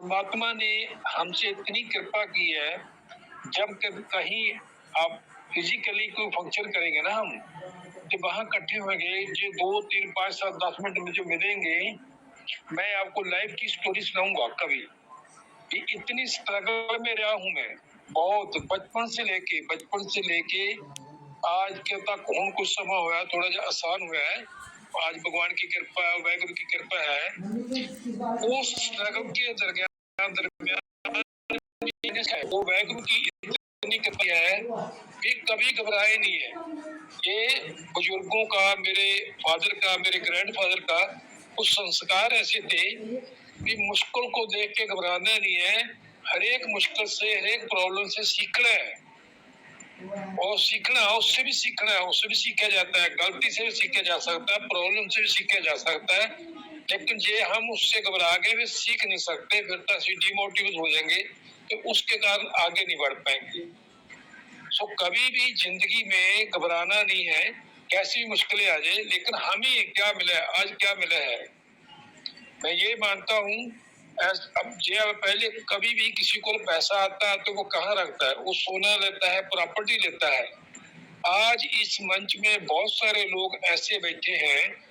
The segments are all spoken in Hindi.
परमात्मा ने हमसे इतनी कृपा की है, जब कहीं आप फिजिकली कोई फंक्शन करेंगे ना हम, तो वहां इकट्ठे होंगे, जो 2 3 5 7 10 मिनट में जो मिलेंगे, मैं आपको लाइफ की स्टोरी सुनाऊंगा कभी कि इतनी स्ट्रगल में रहा हूं मैं बहुत, बचपन से लेके आज के तक हूँ। कुछ समय हुआ है, थोड़ा सा आसान हुआ है, आज भगवान की कृपा है, वाहिगुरु की कृपा है। उस स्ट्रगल के दरमियान वो वाहिगुरु की इतनी कृपा है कि कभी घबराए नहीं है। ये बुजुर्गों का, मेरे फादर का, मेरे ग्रैंडफादर का कुछ संस्कार ऐसे थे कि मुश्किल को देख के घबराना नहीं है, हर एक मुश्किल से, हर एक प्रॉब्लम से सीखना है। और सीखना, उससे भी सीखना है, उससे भी सीखा जाता है, गलती से भी सीखा जा सकता है, प्रॉब्लम से भी सीखा जा सकता है। लेकिन जे हम उससे घबरा के भी सीख नहीं सकते, फिर तो ਅਸੀਂ डिमोटिवेट हो जाएंगे, तो उसके कारण आगे नहीं बढ़ पाएंगे। सो कभी भी जिंदगी में घबराना नहीं है, कैसी भी मुश्किलें आ जाए, लेकिन हमें क्या मिला है, आज क्या मिला है। मैं ये मानता हूँ, अब जो पहले कभी भी किसी को पैसा आता है तो वो कहाँ रखता है, वो सोना लेता है, प्रॉपर्टी लेता है। आज इस मंच में बहुत सारे लोग ऐसे बैठे हैं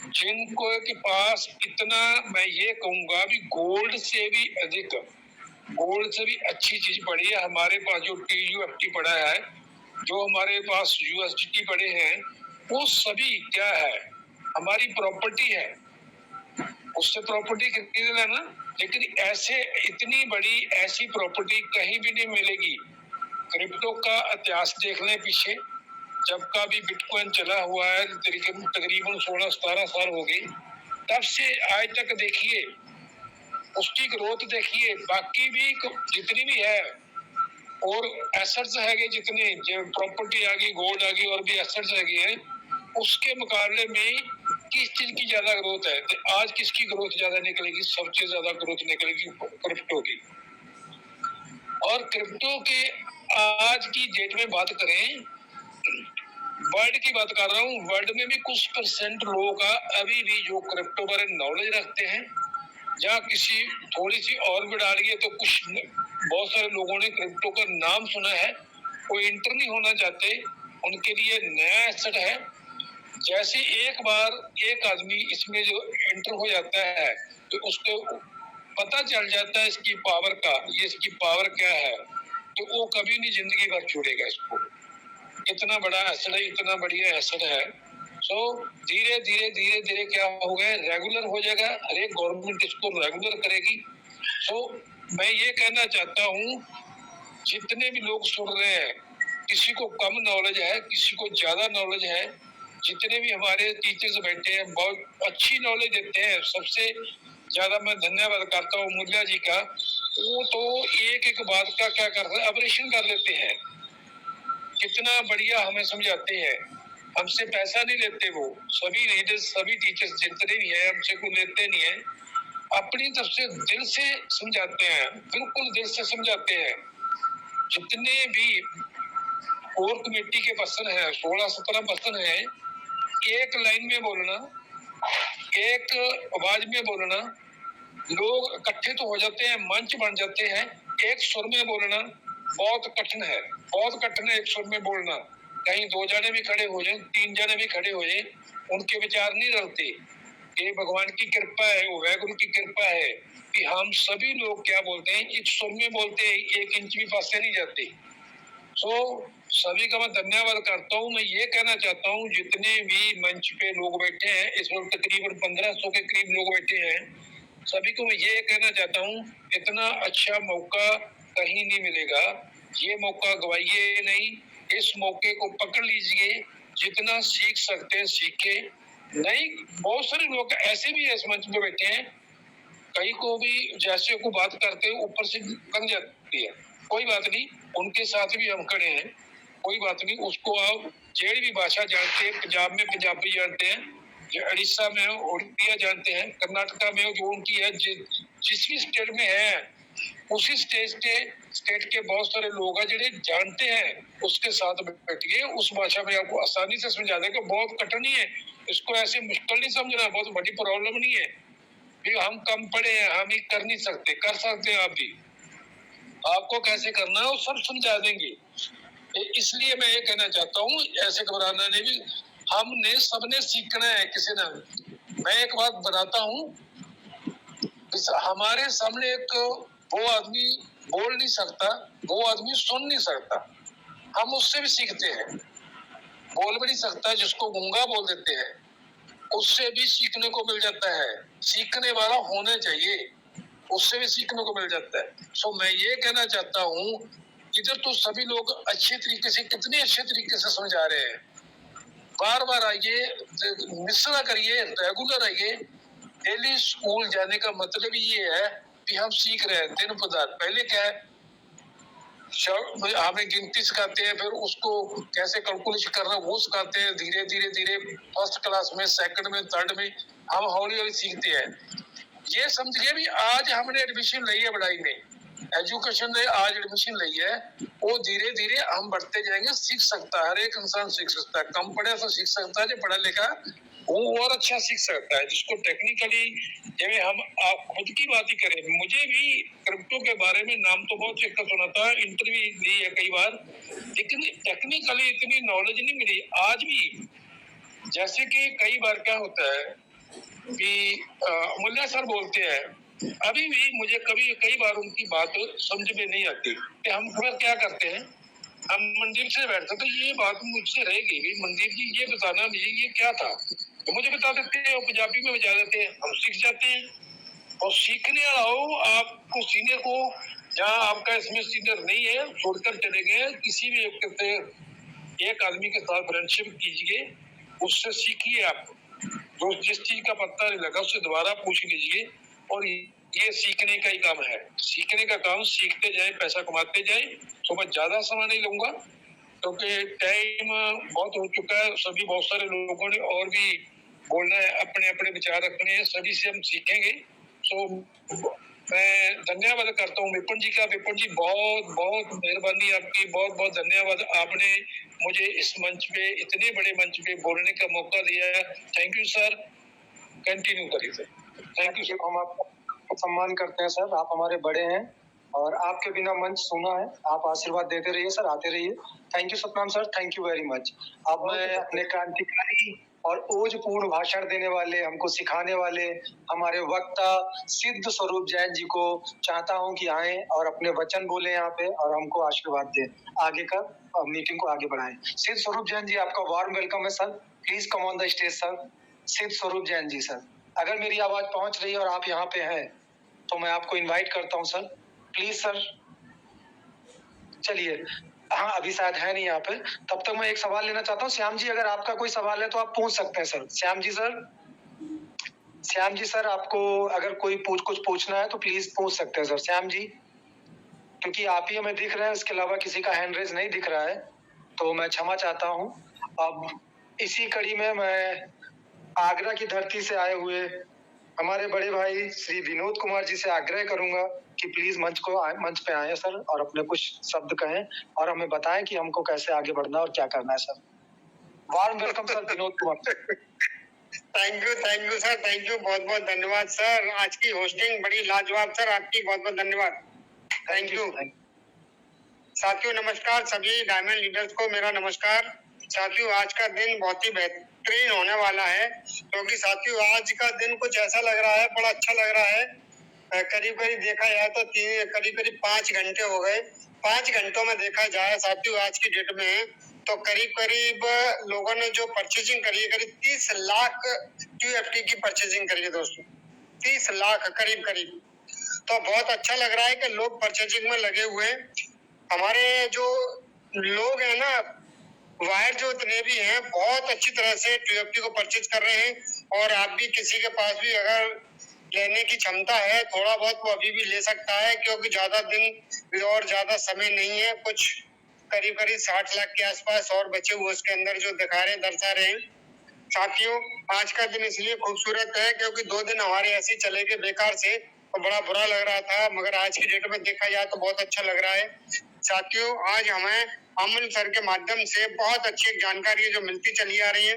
जिनको के पास इतना, मैं ये कहूंगा भी गोल्ड से भी अधिक, गोल्ड से भी अच्छी चीज पड़ी है हमारे पास। जो TUFT पड़ा है, जो हमारे पास USDT पड़े हैं, वो सभी क्या है, हमारी प्रॉपर्टी है। उससे प्रॉपर्टी खरीद लेना, लेकिन ऐसे इतनी बड़ी ऐसी प्रॉपर्टी कहीं भी नहीं मिलेगी। क्रिप्टो का इतिहास देख लें पीछे, जब का भी बिटकॉइन चला हुआ है, तकरीबन 16 17 साल हो गए, तब से आज तक देखिए उसकी ग्रोथ देखिए। बाकी भी जितनी भी है और एसेट्स है, जितने प्रॉपर्टी आ गई, गोल्ड आ गई, और भी एसेट्स आ गई है, उसके मुकाबले में किस चीज की ज्यादा ग्रोथ है, तो आज किसकी ग्रोथ ज्यादा निकलेगी, सबसे ज्यादा ग्रोथ निकलेगी क्रिप्टो की। और क्रिप्टो के आज की डेट में बात करें, वर्ल्ड की बात कर रहा हूँ, वर्ल्ड में भी कुछ % लोग अभी भी जो क्रिप्टो बारे नॉलेज रखते हैं, जहाँ किसी थोड़ी सी और भी डाल गई तो कुछ बहुत सारे लोगों ने क्रिप्टो का नाम सुना है, वो इंटर नहीं होना चाहते, उनके लिए नया एसेट है। जैसे एक बार एक आदमी इसमें जो एंटर हो जाता है, तो उसको पता चल जाता है इसकी पावर का, ये इसकी पावर क्या है, तो वो कभी नहीं जिंदगी भर छोड़ेगा इसको। इतना बड़ा एसेट है, इतना बढ़िया एसेट है। सो धीरे धीरे धीरे धीरे क्या हो गया, रेगुलर हो जाएगा, हर एक गवर्नमेंट इसको रेगुलर करेगी। सो मैं ये कहना चाहता हूँ, जितने भी लोग सुन रहे हैं, किसी को कम नॉलेज है, किसी को ज्यादा नॉलेज है, जितने भी हमारे टीचर्स बैठे हैं बहुत अच्छी नॉलेज देते हैं। सबसे ज्यादा मैं धन्यवाद करता हूँ मुल्ला जी का, वो तो एक एक बात का क्या कर रहे हैं, ऑपरेशन कर लेते हैं, कितना बढ़िया हमें समझाते हैं। हमसे पैसा नहीं लेते, वो सभी लीडर्स, सभी टीचर्स जितने भी हैं, हमसे कोई लेते नहीं है, अपनी तरफ से दिल से समझाते हैं, बिल्कुल दिल से समझाते हैं। जितने भी कोर कमेटी के पर्सन है, 16 17 पर्सन है, एक लाइन में बोलना, एक आवाज में बोलना, लोग इकट्ठे तो हो जाते हैं, मंच बन जाते हैं, एक सुर में बोलना बहुत कठिन है, बहुत कठिन है एक सुर में बोलना। कहीं 2 जने भी खड़े हो जाए, 3 जने भी खड़े हो जाए, उनके विचार नहीं रखते। ये भगवान की कृपा है, वो वाहिगुरु की कृपा है कि हम सभी लोग क्या बोलते हैं, एक सुर में बोलते हैं, 1 इंच भी पास से नहीं जाते। सो सभी का मैं धन्यवाद करता हूँ। मैं ये कहना चाहता हूँ, जितने भी मंच पे लोग बैठे हैं, इस वक्त तकरीबन 1500 के करीब लोग बैठे हैं, सभी को मैं ये कहना चाहता हूँ, इतना अच्छा मौका कहीं नहीं मिलेगा, ये मौका गवाइए नहीं, इस मौके को पकड़ लीजिए, जितना सीख सकते हैं सीखे। नहीं, बहुत सारे लोग ऐसे भी इस मंच पे बैठे हैं, कई को भी जैसे को बात करते ऊपर से बन जाती है, कोई बात नहीं, उनके साथ भी हम खड़े हैं, कोई बात नहीं। उसको आप जेड़ी भी भाषा जानते हैं, पंजाब में पंजाबी जानते हैं, उड़ीसा में उड़िया जानते हैं, कर्नाटका में जो उनकी है, जिस भी स्टेट में है, उसी स्टेट के बहुत सारे लोग हैं जिन्हें जानते हैं, उसके साथ बैठिए, उस भाषा में आपको आसानी से समझा देगा। बहुत कठिन नहीं है, इसको ऐसे मुश्किल नहीं समझना, बहुत बड़ी प्रॉब्लम नहीं है। भी हम कम पढ़े हैं, हम ही कर नहीं सकते, कर सकते हैं आप भी। आपको कैसे करना है वो सब समझा देंगे। इसलिए मैं ये कहना चाहता हूँ, ऐसे घबराना नहीं, भी हमने सबने सीखना है किसी ने। मैं एक बात बताता हूँ, हमारे सामने एक वो आदमी बोल नहीं सकता, वो आदमी सुन नहीं सकता, हम उससे भी सीखते हैं। बोल भी नहीं सकता, जिसको गूंगा बोल देते हैं, उससे भी सीखने को मिल जाता है। सीखने वाला होना चाहिए, उससे भी सीखने को मिल जाता है। सो मैं ये कहना चाहता हूँ, इधर तो सभी लोग अच्छे तरीके से, कितने अच्छे तरीके से समझा रहे हैं। बार बार आइए, मिस ना करिए, रेगुलर आइए। डेली स्कूल जाने का मतलब ये है कि हम सीख रहे हैं दिन पदार्थ। पहले क्या है, हमें गिनती सिखाते हैं, फिर उसको कैसे कैलकुलेशन करना वो सिखाते हैं। धीरे धीरे धीरे फर्स्ट क्लास में, सेकंड में, थर्ड में हम हौली हौली सीखते हैं। ये समझिए भी आज हमने एडमिशन ली है पढ़ाई में, एजुकेशन में आज एडमिशन ली है, वो धीरे धीरे हम बढ़ते जाएंगे। सीख सकता है, हर एक इंसान सीख सकता है। कम पढ़े तो सीख सकता है, जो पढ़ा लिखा वो और अच्छा सीख सकता है। जिसको टेक्निकली, जैसे हम आप खुद की बात ही करें, मुझे भी क्रिप्टो के बारे में नाम तो बहुत चेक सुना था, इंटरव्यू ली है कई बार, लेकिन टेक्निकली इतनी नॉलेज नहीं मिली आज भी। जैसे कि कई बार क्या होता है कि मुल्ला सर बोलते हैं, अभी भी मुझे कई बार उनकी बात समझ में नहीं आती कि हम फिर क्या करते हैं। हम मंदिर से बैठते तो ये बात मुझसे रह गई, मंदिर जी ये बताना मुझे ये क्या था, तो मुझे बता देते हैं, पंजाबी में बता देते हैं, हम सीख जाते हैं। और सीखने आओ, आपको सीनियर को, जहाँ आपका इसमें सीनियर नहीं है, छोड़कर चले गए, किसी भी एक आदमी के साथ फ्रेंडशिप कीजिए, उससे सीखिए। आप जो जिस चीज का पता नहीं लगा उससे दोबारा पूछ लीजिए। और ये सीखने का ही काम है, सीखने का काम, सीखते जाए, पैसा कमाते जाए। तो मैं ज्यादा समय नहीं लूंगा क्योंकि टाइम बहुत हो चुका है। सभी बहुत सारे लोगों ने और भी बोलना है, अपने अपने विचार रखने हैं, सभी से हम सीखेंगे। तो मैं धन्यवाद करता हूँ विपिन जी का। विपिन जी बहुत बहुत मेहरबानी आपकी, बहुत बहुत धन्यवाद। आपने मुझे इस मंच पे, इतने बड़े मंच पे बोलने का मौका दिया है। थैंक यू सर, कंटिन्यू करिए सर। Thank you sir. हम आपका सम्मान करते हैं सर, आप हमारे बड़े हैं और आपके बिना मंच सुना है। आप आशीर्वाद देते रहिए सर, आते रहिए। Thank you Satnam sir, thank you very much. अब मैं अपने क्रांतिकारी और ओजपूर्ण भाषण देने वाले, हमको सिखाने वाले हमारे वक्ता सिद्ध स्वरूप जैन जी को चाहता हूं कि आए और अपने वचन बोले यहाँ पे और हमको आशीर्वाद दें, आगे का मीटिंग को आगे बढ़ाएं। सिद्ध स्वरूप जैन जी, आपका वार्म वेलकम है sir. Please come on the stage sir. Siddh Swaroop Jain ji sir, अगर मेरी आवाज पहुंच रही है और आप यहाँ पे हैं तो मैं आपको इनवाइट करता हूँ सर, प्लीज सर। चलिए, हाँ अभी शायद है नहीं यहाँ पे, तब तक मैं एक सवाल लेना चाहता हूँ। श्याम जी, अगर आपका कोई सवाल है तो आप पूछ सकते हैं sir. Shyam ji sir, Shyam ji sir, आपको अगर कोई कुछ पूछना है तो प्लीज पूछ सकते हैं सर। श्याम जी, क्योंकि आप ही हमें दिख रहे हैं, इसके अलावा किसी का हैंड रेज नहीं दिख रहा है, तो मैं क्षमा चाहता हूँ। अब इसी कड़ी में मैं आगरा की धरती से आए हुए हमारे बड़े भाई श्री विनोद कुमार जी से आग्रह करूंगा कि प्लीज मंच पे आए सर और अपने कुछ शब्द कहें और हमें बताएं कि हमको कैसे आगे बढ़ना और क्या करना है sir. Warm welcome sir Vinod Kumar. Thank you sir, thank you, बहुत बहुत धन्यवाद सर। आज की होस्टिंग बड़ी लाजवाब सर, आपकी बहुत बहुत धन्यवाद। Thank you. साथियों नमस्कार, सभी डायमंड लीडर्स को मेरा नमस्कार। साथियों आज का दिन बहुत ही बेहतरीन होने वाला है, क्योंकि साथियों आज का दिन कुछ ऐसा लग रहा है, बड़ा अच्छा लग रहा है। करीब करीब देखा जाए तो करीब करीब 5 घंटे हो गए। 5 घंटों में देखा जाए साथियों आज की डेट में तो करीब करीब लोगों ने जो परचेजिंग करी है, करीब 30 लाख QFT की परचेजिंग करी है दोस्तों, 30 लाख करीब करीब। तो बहुत अच्छा लग रहा है कि लोग परचेजिंग में लगे हुए हैं। हमारे जो लोग हैं ना, वायर जो इतने भी हैं, बहुत अच्छी तरह से QFT को परचेज कर रहे हैं। और आप भी किसी के पास भी अगर लेने की क्षमता है थोड़ा बहुत, वो अभी भी ले सकता है, क्योंकि ज्यादा दिन और ज्यादा समय नहीं है। कुछ करीब करीब 60 लाख के आसपास और बचे हुए उसके अंदर जो दर्शा रहे हैं। साथियों आज का दिन इसलिए खूबसूरत है क्योंकि 2 दिन हमारे ऐसे चले गए बेकार से, तो बड़ा बुरा लग रहा था, मगर आज की डेट में देखा जाए तो बहुत अच्छा लग रहा है। साथियों आज हमें अमन सर के माध्यम से बहुत अच्छी जानकारी जो मिलती चली आ रही है।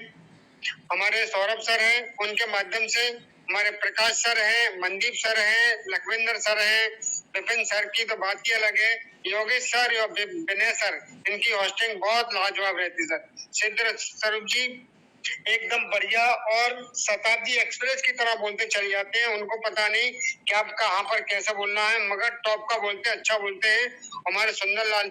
हमारे सौरभ सर हैं, उनके माध्यम से हमारे प्रकाश सर हैं, मनदीप सर हैं, लखविंदर सर हैं, विपिन सर की तो बात ही अलग है, योगेश सर और विनय सर, इनकी होस्टिंग बहुत लाजवाब रहती है सर। सिद्ध स्वरूप जी एकदम बढ़िया और शताब्दी एक्सप्रेस की तरह बोलते चले जाते हैं, उनको पता नहीं कि आप कहाँ पर कैसे बोलना है, मगर टॉप का बोलते हैं, अच्छा बोलते हैं। हमारे सुंदरलाल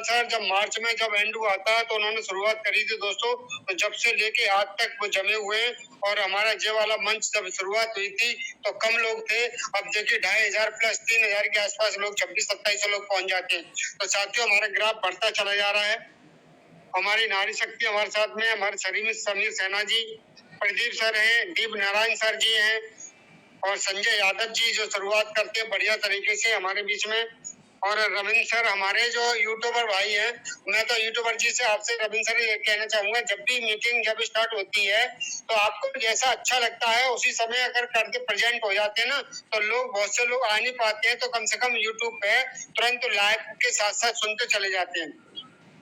सर जब मार्च में जब एंड हुआ था तो उन्होंने शुरुआत करी थी दोस्तों, तो जब से लेके आज तक वो जमे हुए हैं। और हमारा ये वाला मंच जब शुरुआत हुई थी तो कम लोग थे, अब देखिए 2500 प्लस 3000 के आसपास लोग, 26-27 लोग पहुंच जाते हैं। तो साथियों हमारा ग्राफ बढ़ता चला जा रहा है। हमारी नारी शक्ति हमारे साथ में, हमारे समीर सेना जी, प्रदीप सर हैं, दीप नारायण सर जी हैं और संजय यादव जी जो शुरुआत करते हैं बढ़िया तरीके से हमारे बीच में, और रविंद्र सर हमारे जो यूट्यूबर भाई हैं। मैं तो यूट्यूबर जी से आपसे रविंद्र सर ये कहना चाहूंगा, जब भी मीटिंग जब स्टार्ट होती है तो आपको जैसा अच्छा लगता है उसी समय अगर करके प्रेजेंट हो जाते हैं ना, तो लोग बहुत से लोग आ नहीं पाते हैं, तो कम से कम यूट्यूब पे तुरंत लाइव के साथ साथ सुनते चले जाते हैं।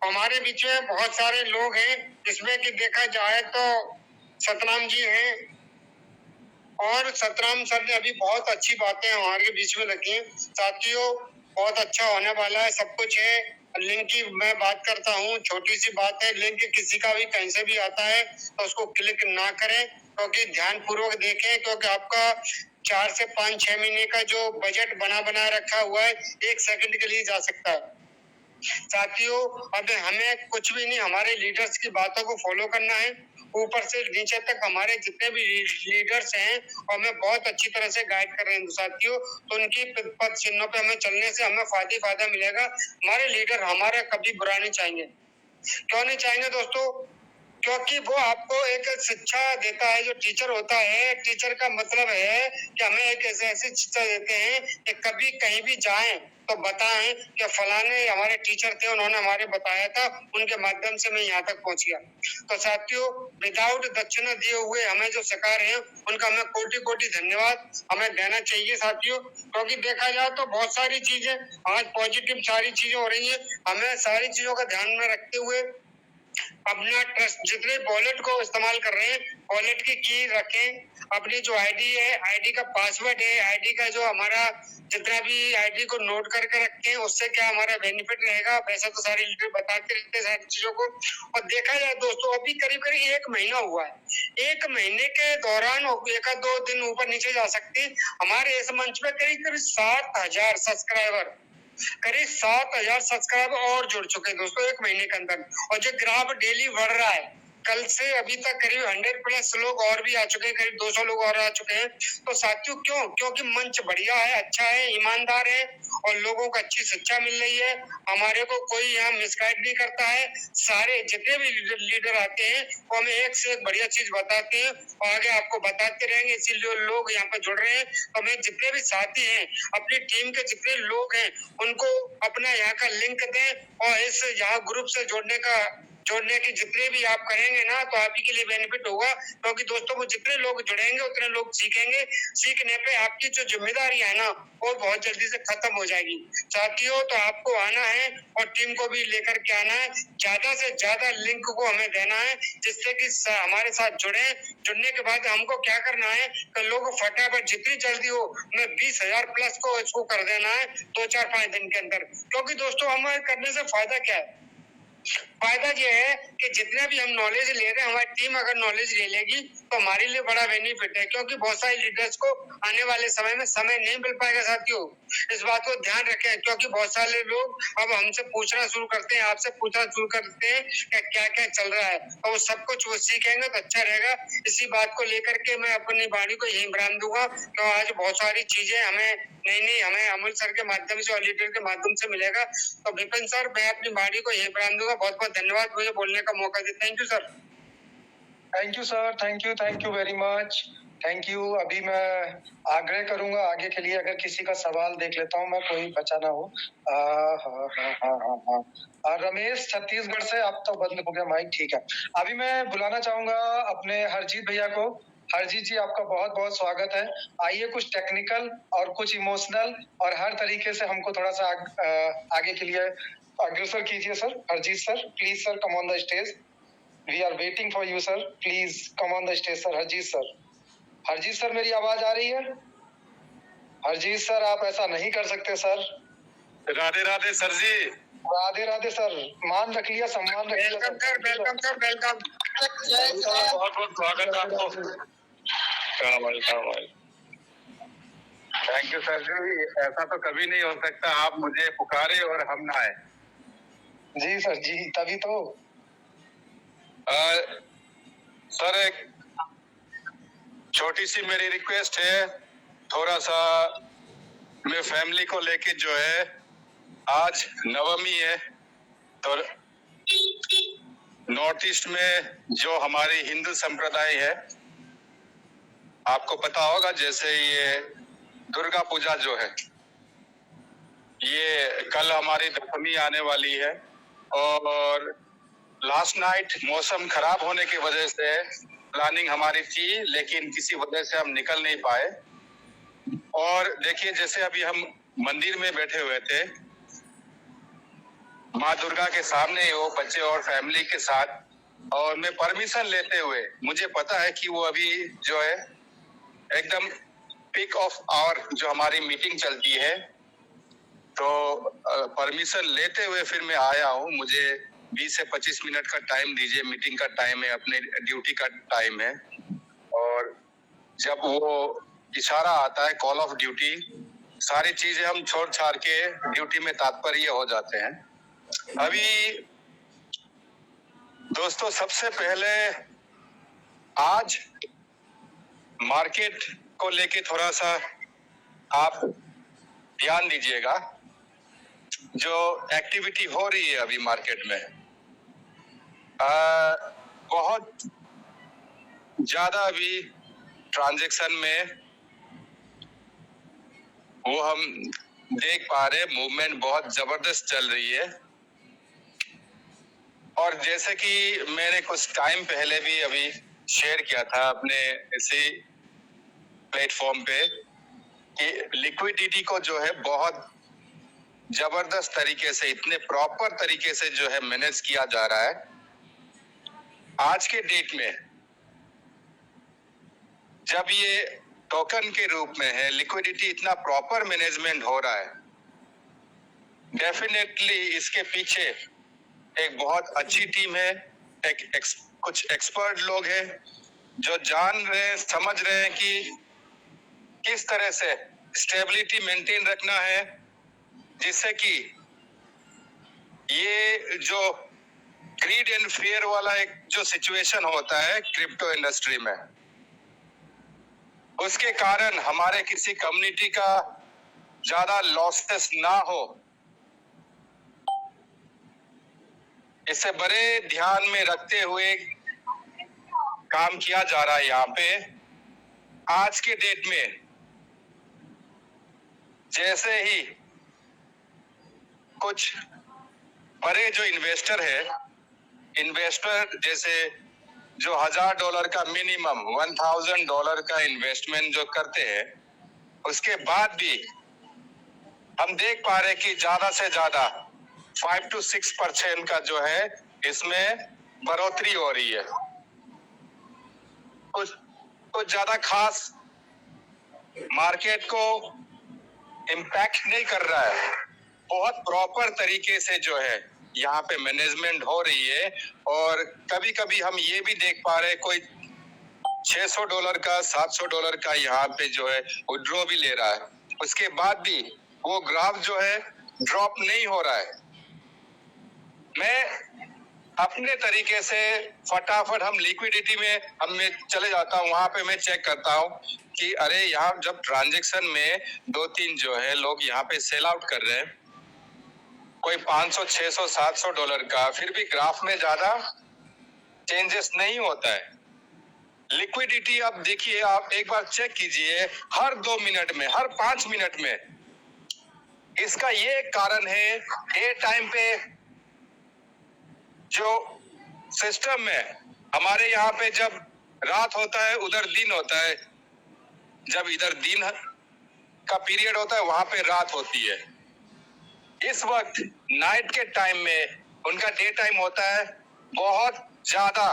हमारे बीच में बहुत सारे लोग हैं, इसमें कि देखा जाए तो सतनाम जी हैं, और सतराम सर ने अभी बहुत अच्छी बातें हमारे बीच में रखी हैं। साथियों बहुत अच्छा होने वाला है, सब कुछ है। लिंक की मैं बात करता हूँ, छोटी सी बात है, लिंक किसी का भी कहीं से भी आता है तो उसको क्लिक ना करें, क्योंकि ध्यान पूर्वक देखें, क्योंकि आपका 4 से 5-6 महीने का जो बजट बना रखा हुआ है 1 सेकंड के लिए जा सकता है। साथियों अब हमें कुछ भी नहीं, हमारे लीडर्स की बातों को फॉलो करना है, ऊपर से नीचे तक हमारे जितने भी लीडर्स हैं और हमें बहुत अच्छी तरह से गाइड कर रहे हैं साथियों, तो उनकी पद चिन्हों पे हमें चलने से हमें फायदा मिलेगा। हमारे लीडर हमारा कभी बुरा नहीं चाहेंगे। क्यों नहीं चाहेंगे दोस्तों? क्योंकि वो आपको एक शिक्षा देता है। जो टीचर होता है, टीचर का मतलब है कि हमें एक ऐसी शिक्षा देते हैं कि कभी कहीं भी जाएं तो बताएं कि फलाने हमारे टीचर थे, उन्होंने हमारे बताया था, उनके माध्यम से मैं यहाँ तक पहुंच गया। तो साथियों विदाउट दक्षिणा दिए हुए हमें जो शिकार हैं उनका हमें कोटि धन्यवाद हमें देना चाहिए साथियों, क्योंकि देखा जाए तो बहुत सारी चीजें आज पॉजिटिव सारी चीजें हो रही है। हमें सारी चीजों का ध्यान में रखते हुए अपना ट्रस्ट, जितने वॉलेट को इस्तेमाल कर रहे हैं वॉलेट की रखें, अपनी जो आईडी है, आईडी का पासवर्ड है, आईडी का जो हमारा जितना भी आईडी को नोट करके रखें, उससे क्या हमारा बेनिफिट रहेगा। वैसा तो सारे लीडर बताते रहते हैं सारी चीजों को। और देखा जाए दोस्तों अभी करीब 1 महीना हुआ है, 1 महीने के दौरान 1-2 दिन ऊपर नीचे जा सकते, हमारे इस मंच पे करीब 7,000 सब्सक्राइबर, करीब 7,000 सब्सक्राइबर और जुड़ चुके हैं दोस्तों 1 महीने के अंदर। और जो ग्राफ डेली बढ़ रहा है, कल से अभी तक करीब 100 प्लस लोग और भी आ चुके हैं, करीब 200 लोग और आ चुके हैं। तो साथियों क्यों? क्योंकि मंच बढ़िया है, अच्छा है, ईमानदार है और लोगों को अच्छी शिक्षा मिल रही है। हमारे को कोई यहाँ मिसगाइड नहीं करता है। सारे जितने भी लीडर आते हैं वो हमें एक से एक बढ़िया चीज बताते हैं और आगे आपको बताते रहेंगे, इसीलिए लोग यहाँ पे जुड़ रहे हैं। तो हमें जितने भी साथी हैं, अपनी टीम के जितने लोग हैं, उनको अपना यहाँ का लिंक दें और इस यहाँ ग्रुप से जोड़ने की जितने भी आप करेंगे ना, तो आप ही के लिए बेनिफिट होगा। क्योंकि दोस्तों वो जितने लोग जुड़ेंगे उतने लोग सीखेंगे, सीखने पे आपकी जो जिम्मेदारी है ना वो बहुत जल्दी से खत्म हो जाएगी। साथियों तो आपको आना है और टीम को भी लेकर के आना है, ज्यादा से ज्यादा लिंक को हमें देना है, जिससे कि हमारे साथ जुड़ने के बाद हमको क्या करना है कि लोग फटाफट जितनी जल्दी हो हमें 20,000 प्लस को इसको कर देना है 2-4-5 दिन के अंदर। क्योंकि दोस्तों हमें करने से फायदा क्या है? फायदा ये है कि जितने भी हम नॉलेज ले रहे हैं, हमारी टीम अगर नॉलेज ले लेगी तो हमारे लिए बड़ा बेनिफिट है। क्योंकि बहुत सारे लीडर्स को आने वाले समय में समय नहीं मिल पाएगा साथियों, इस बात को ध्यान रखें। क्योंकि बहुत सारे लोग अब हमसे पूछना शुरू करते हैं, आपसे पूछना शुरू करते हैं कि क्या क्या चल रहा है, और वो सब कुछ वो सीखेंगे तो अच्छा रहेगा। इसी बात को लेकर के मैं अपनी वाणी को यही विराम दूंगा। तो आज बहुत सारी चीजें हमें हमें अमूल सर के माध्यम से और लीडर के माध्यम से मिलेगा। तो विपिन सर मैं अपनी वाणी को यही विराम दूंगा। बहुत बहुत धन्यवाद मुझे बोलने का मौका दिया। Thank you sir. Thank you sir, thank you very much, thank you. अभी मैं आग्रह करूंगा आगे के लिए, अगर किसी का सवाल देख लेता हूं मैं, कोई बचा ना हो। रमेश छत्तीसगढ़ से, अब तो बंद हो गया माइक, ठीक है। अभी मैं बुलाना चाहूंगा अपने हरजीत भैया को। हरजीत जी आपका बहुत बहुत स्वागत है। आइए कुछ टेक्निकल और कुछ इमोशनल और हर तरीके से हमको थोड़ा सा आगे के लिए अग्रसर कीजिए sir. Harjeet sir please sir come on the stage, we are waiting for you sir, please come on the stage sir। Harjeet sir Harjeet sir, मेरी आवाज आ रही है? हरजीत सर, आप ऐसा नहीं कर सकते सर। राधे राधे सर जी। राधे राधे सर, मान रख लिया, सम्मान रख लिया। Welcome sir, welcome sir, welcome. जय जय। बहुत बहुत स्वागत आपको। थैंक यू सर जी। ऐसा तो कभी नहीं हो सकता आप मुझे पुकारे और हम ना आए। जी सर जी, तभी तो। सर, एक छोटी सी मेरी रिक्वेस्ट है, थोड़ा सा मैं फैमिली को लेके जो है, आज नवमी है तो नॉर्थ ईस्ट में जो हमारी हिंदू संप्रदाय है, आपको पता होगा, जैसे ये दुर्गा पूजा जो है, ये कल हमारी दशमी आने वाली है और लास्ट नाइट मौसम खराब होने की वजह से प्लानिंग हमारी थी, लेकिन किसी वजह से हम निकल नहीं पाए। और देखिए, जैसे अभी हम मंदिर में बैठे हुए थे माँ दुर्गा के सामने, वो बच्चे और फैमिली के साथ, और मैं परमिशन लेते हुए, मुझे पता है कि वो अभी जो है एकदम पीक ऑफ आवर जो हमारी मीटिंग चलती है, तो परमिशन लेते हुए फिर मैं आया हूँ। मुझे 20 से 25 मिनट का टाइम दीजिए, मीटिंग का टाइम है, अपने ड्यूटी का टाइम है। और जब वो इशारा आता है, कॉल ऑफ ड्यूटी, सारी चीजें हम छोड़ छाड़ के ड्यूटी में तात्पर्य हो जाते हैं। अभी दोस्तों, सबसे पहले आज मार्केट को लेके थोड़ा सा आप ध्यान दीजिएगा। जो एक्टिविटी हो रही है अभी मार्केट में, बहुत ज्यादा अभी ट्रांजैक्शन में वो हम देख पा रहे हैं, मूवमेंट बहुत जबरदस्त चल रही है। और जैसे कि मैंने कुछ टाइम पहले भी अभी शेयर किया था अपने इसी प्लेटफॉर्म पे कि लिक्विडिटी को जो है बहुत जबरदस्त तरीके से, इतने प्रॉपर तरीके से जो है मैनेज किया जा रहा है। आज के डेट में जब ये टोकन के रूप में है, लिक्विडिटी इतना प्रॉपर मैनेजमेंट हो रहा है, डेफिनेटली इसके पीछे एक बहुत अच्छी टीम है, कुछ एक्सपर्ट लोग हैं जो जान रहे हैं, समझ रहे हैं कि किस तरह से स्टेबिलिटी मेंटेन रखना है, जिससे कि ये जो ग्रीड एंड फियर वाला एक जो सिचुएशन होता है क्रिप्टो इंडस्ट्री में, उसके कारण हमारे किसी कम्युनिटी का ज्यादा लॉसेस ना हो, इसे बड़े ध्यान में रखते हुए काम किया जा रहा है। यहाँ पे आज के डेट में जैसे ही कुछ बड़े जो इन्वेस्टर है, इन्वेस्टर जैसे जो $1000 का मिनिमम $1000 का इन्वेस्टमेंट जो करते हैं, उसके बाद भी हम देख पा रहे कि ज्यादा से ज्यादा 5 to 6% का जो है इसमें बढ़ोतरी हो रही है। कुछ ज्यादा खास मार्केट को इम्पैक्ट नहीं कर रहा है, बहुत प्रॉपर तरीके से जो है यहाँ पे मैनेजमेंट हो रही है। और कभी कभी हम ये भी देख पा रहे हैं कोई $600 का, $700 का यहाँ पे जो है विड्रॉ भी ले रहा है, उसके बाद भी वो ग्राफ जो है ड्रॉप नहीं हो रहा है। मैं अपने तरीके से फटाफट हम लिक्विडिटी में मैं चले जाता हूँ, वहां पे मैं चेक करता हूँ कि अरे यहाँ जब ट्रांजैक्शन में 2-3 जो है लोग यहाँ पे सेल आउट कर रहे हैं, कोई $500, $600, $700 का, फिर भी ग्राफ में ज्यादा चेंजेस नहीं होता है। लिक्विडिटी आप देखिए, आप एक बार चेक कीजिए, हर 2 मिनट में, हर 5 मिनट में। इसका ये कारण है, डे टाइम पे जो सिस्टम में हमारे यहाँ पे जब रात होता है उधर दिन होता है, जब इधर दिन का पीरियड होता है वहां पे रात होती है। इस वक्त नाइट के टाइम में उनका डे टाइम होता है। बहुत ज्यादा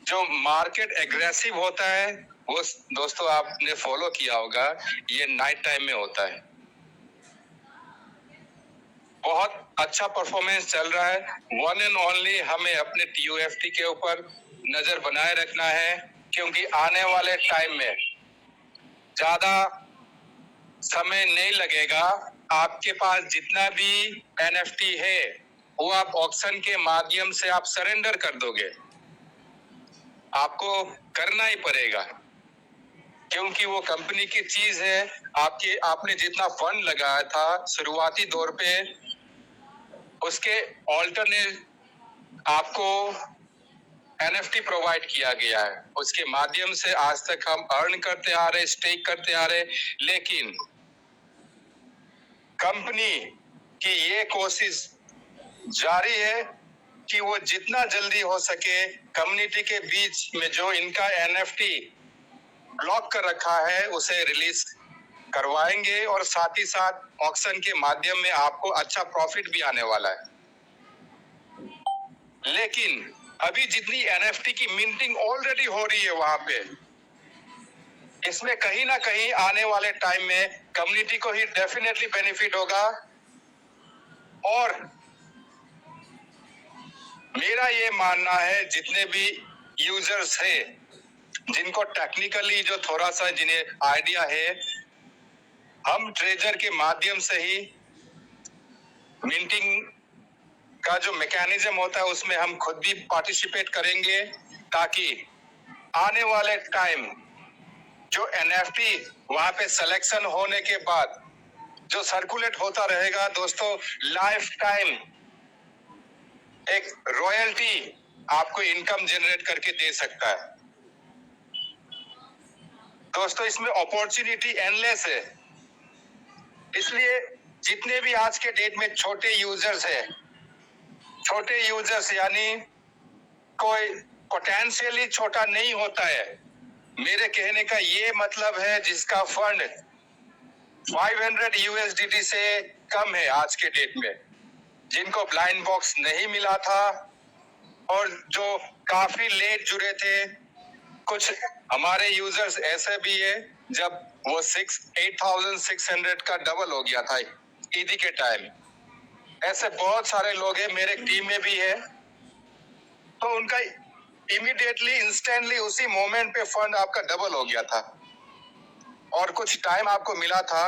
जो मार्केट एग्रेसिव होता है, वो दोस्तों आपने फॉलो किया होगा, ये नाइट टाइम में होता है। बहुत अच्छा परफॉर्मेंस चल रहा है। वन एंड ओनली हमें अपने TUFT के ऊपर नजर बनाए रखना है, क्योंकि आने वाले टाइम में ज्यादा समय नहीं लगेगा। आपके पास जितना भी NFT है वो आप ऑक्शन के माध्यम से आप सरेंडर कर दोगे। आपको करना ही पड़ेगा, क्योंकि वो कंपनी की चीज है। आपने जितना फंड लगाया था शुरुआती दौर पे, उसके ऑल्टरनेट आपको NFT प्रोवाइड किया गया है। उसके माध्यम से आज तक हम अर्न करते आ रहे, स्टेक करते आ रहे। लेकिन कंपनी की ये कोशिश जारी है कि वो जितना जल्दी हो सके कम्युनिटी के बीच में जो इनका NFT ब्लॉक कर रखा है उसे रिलीज करवाएंगे, और साथ ही साथ ऑक्शन के माध्यम में आपको अच्छा प्रॉफिट भी आने वाला है। लेकिन अभी जितनी NFT की मिंटिंग ऑलरेडी हो रही है वहां पे, इसमें कहीं ना कहीं आने वाले टाइम में कम्युनिटी को ही डेफिनेटली बेनिफिट होगा। और मेरा ये मानना है, जितने भी यूजर्स है जिनको टेक्निकली जो थोड़ा सा जिन्हें आइडिया है, हम ट्रेजर के माध्यम से ही मिंटिंग का जो मैकेनिज्म होता है उसमें हम खुद भी पार्टिसिपेट करेंगे, ताकि आने वाले टाइम जो NFT वहां पे सिलेक्शन होने के बाद जो सर्कुलेट होता रहेगा दोस्तों, लाइफ टाइम एक रॉयल्टी आपको इनकम जनरेट करके दे सकता है। दोस्तों इसमें अपॉर्चुनिटी एंडलेस है। इसलिए जितने भी आज के डेट में छोटे यूजर्स हैं, छोटे यूजर्स यानी कोई पोटेंशियली छोटा नहीं होता है। मेरे कहने का ये मतलब है जिसका फंड 500 USDT से कम है आज के डेट में, जिनको ब्लाइंड बॉक्स नहीं मिला था और जो काफी लेट जुड़े थे। कुछ हमारे यूजर्स ऐसे भी है जब वो 8,600 का डबल हो गया था ईदी के टाइम। ऐसे बहुत सारे लोग हैं, मेरे टीम में भी है, तो उनका इमीडिएटली इंस्टेंटली उसी मोमेंट पे फंड आपका डबल हो गया था। और कुछ टाइम आपको मिला था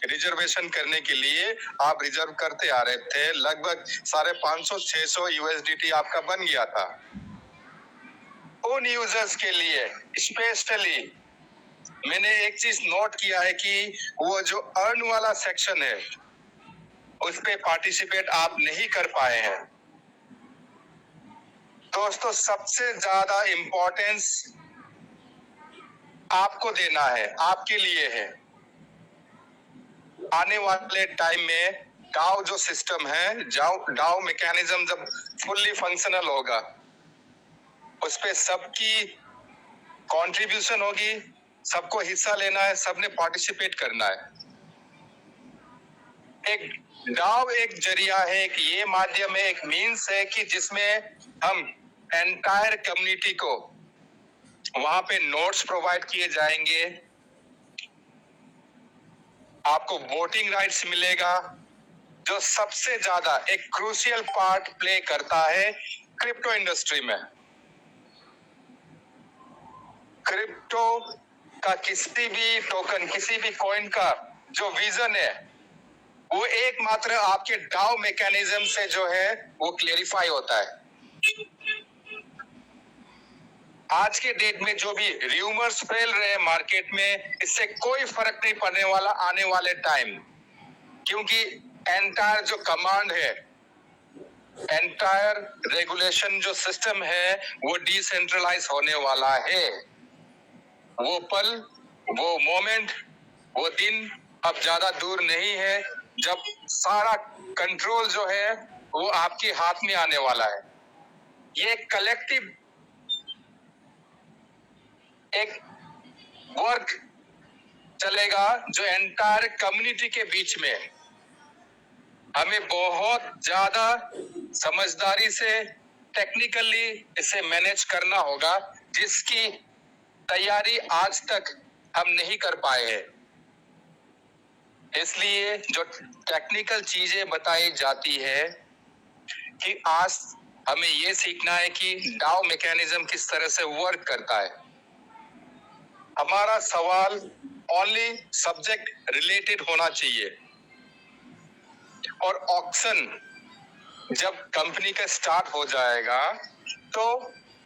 रिजर्वेशन करने के लिए, आप रिजर्व करते आ रहे थे, लगभग 550-600 USDT आपका बन गया था। उन यूजर्स के लिए स्पेशली मैंने एक चीज नोट किया है कि वो जो अर्न वाला सेक्शन है उस पे पार्टिसिपेट आप नहीं कर पाए हैं। दोस्तों सबसे ज्यादा इंपॉर्टेंस आपको देना है, आपके लिए है। आने वाले टाइम में डाउ जो सिस्टम है, डाउ मैकेनिज्म जब फुल्ली फंक्शनल होगा, उस पे सबकी कंट्रीब्यूशन होगी, सबको हिस्सा लेना है, सबने पार्टिसिपेट करना है। एक डाउ एक जरिया है, एक ये माध्यम है, एक मीन्स है कि जिसमें हम एंटायर कम्युनिटी को वहां पे नोट्स प्रोवाइड किए जाएंगे, आपको वोटिंग राइट्स मिलेगा, जो सबसे ज्यादा एक क्रूशियल पार्ट प्ले करता है क्रिप्टो इंडस्ट्री में। क्रिप्टो का किसी भी टोकन, किसी भी कॉइन का जो विजन है वो एकमात्र आपके डाउ मैकेनिज्म से जो है वो क्लेरिफाई होता है। आज के डेट में जो भी र्यूमर्स फैल रहे हैं मार्केट में, इससे कोई फर्क नहीं पड़ने वाला आने वाले टाइम, क्योंकि एंटायर जो कमांड है, एंटायर रेगुलेशन जो सिस्टम है वो डिसेंट्रलाइज होने वाला है। वो पल, वो मोमेंट, वो दिन अब ज्यादा दूर नहीं है जब सारा कंट्रोल जो है वो आपके हाथ में आने वाला है। ये कलेक्टिव एक वर्क चलेगा जो एंटायर कम्युनिटी के बीच में। हमें बहुत ज्यादा समझदारी से टेक्निकली इसे मैनेज करना होगा, जिसकी तैयारी आज तक हम नहीं कर पाए हैं। इसलिए जो टेक्निकल चीजें बताई जाती है कि आज हमें ये सीखना है कि डाउ मैकेनिज्म किस तरह से वर्क करता है। हमारा सवाल ओनली सब्जेक्ट रिलेटेड होना चाहिए और ऑक्शन जब कंपनी का स्टार्ट हो जाएगा तो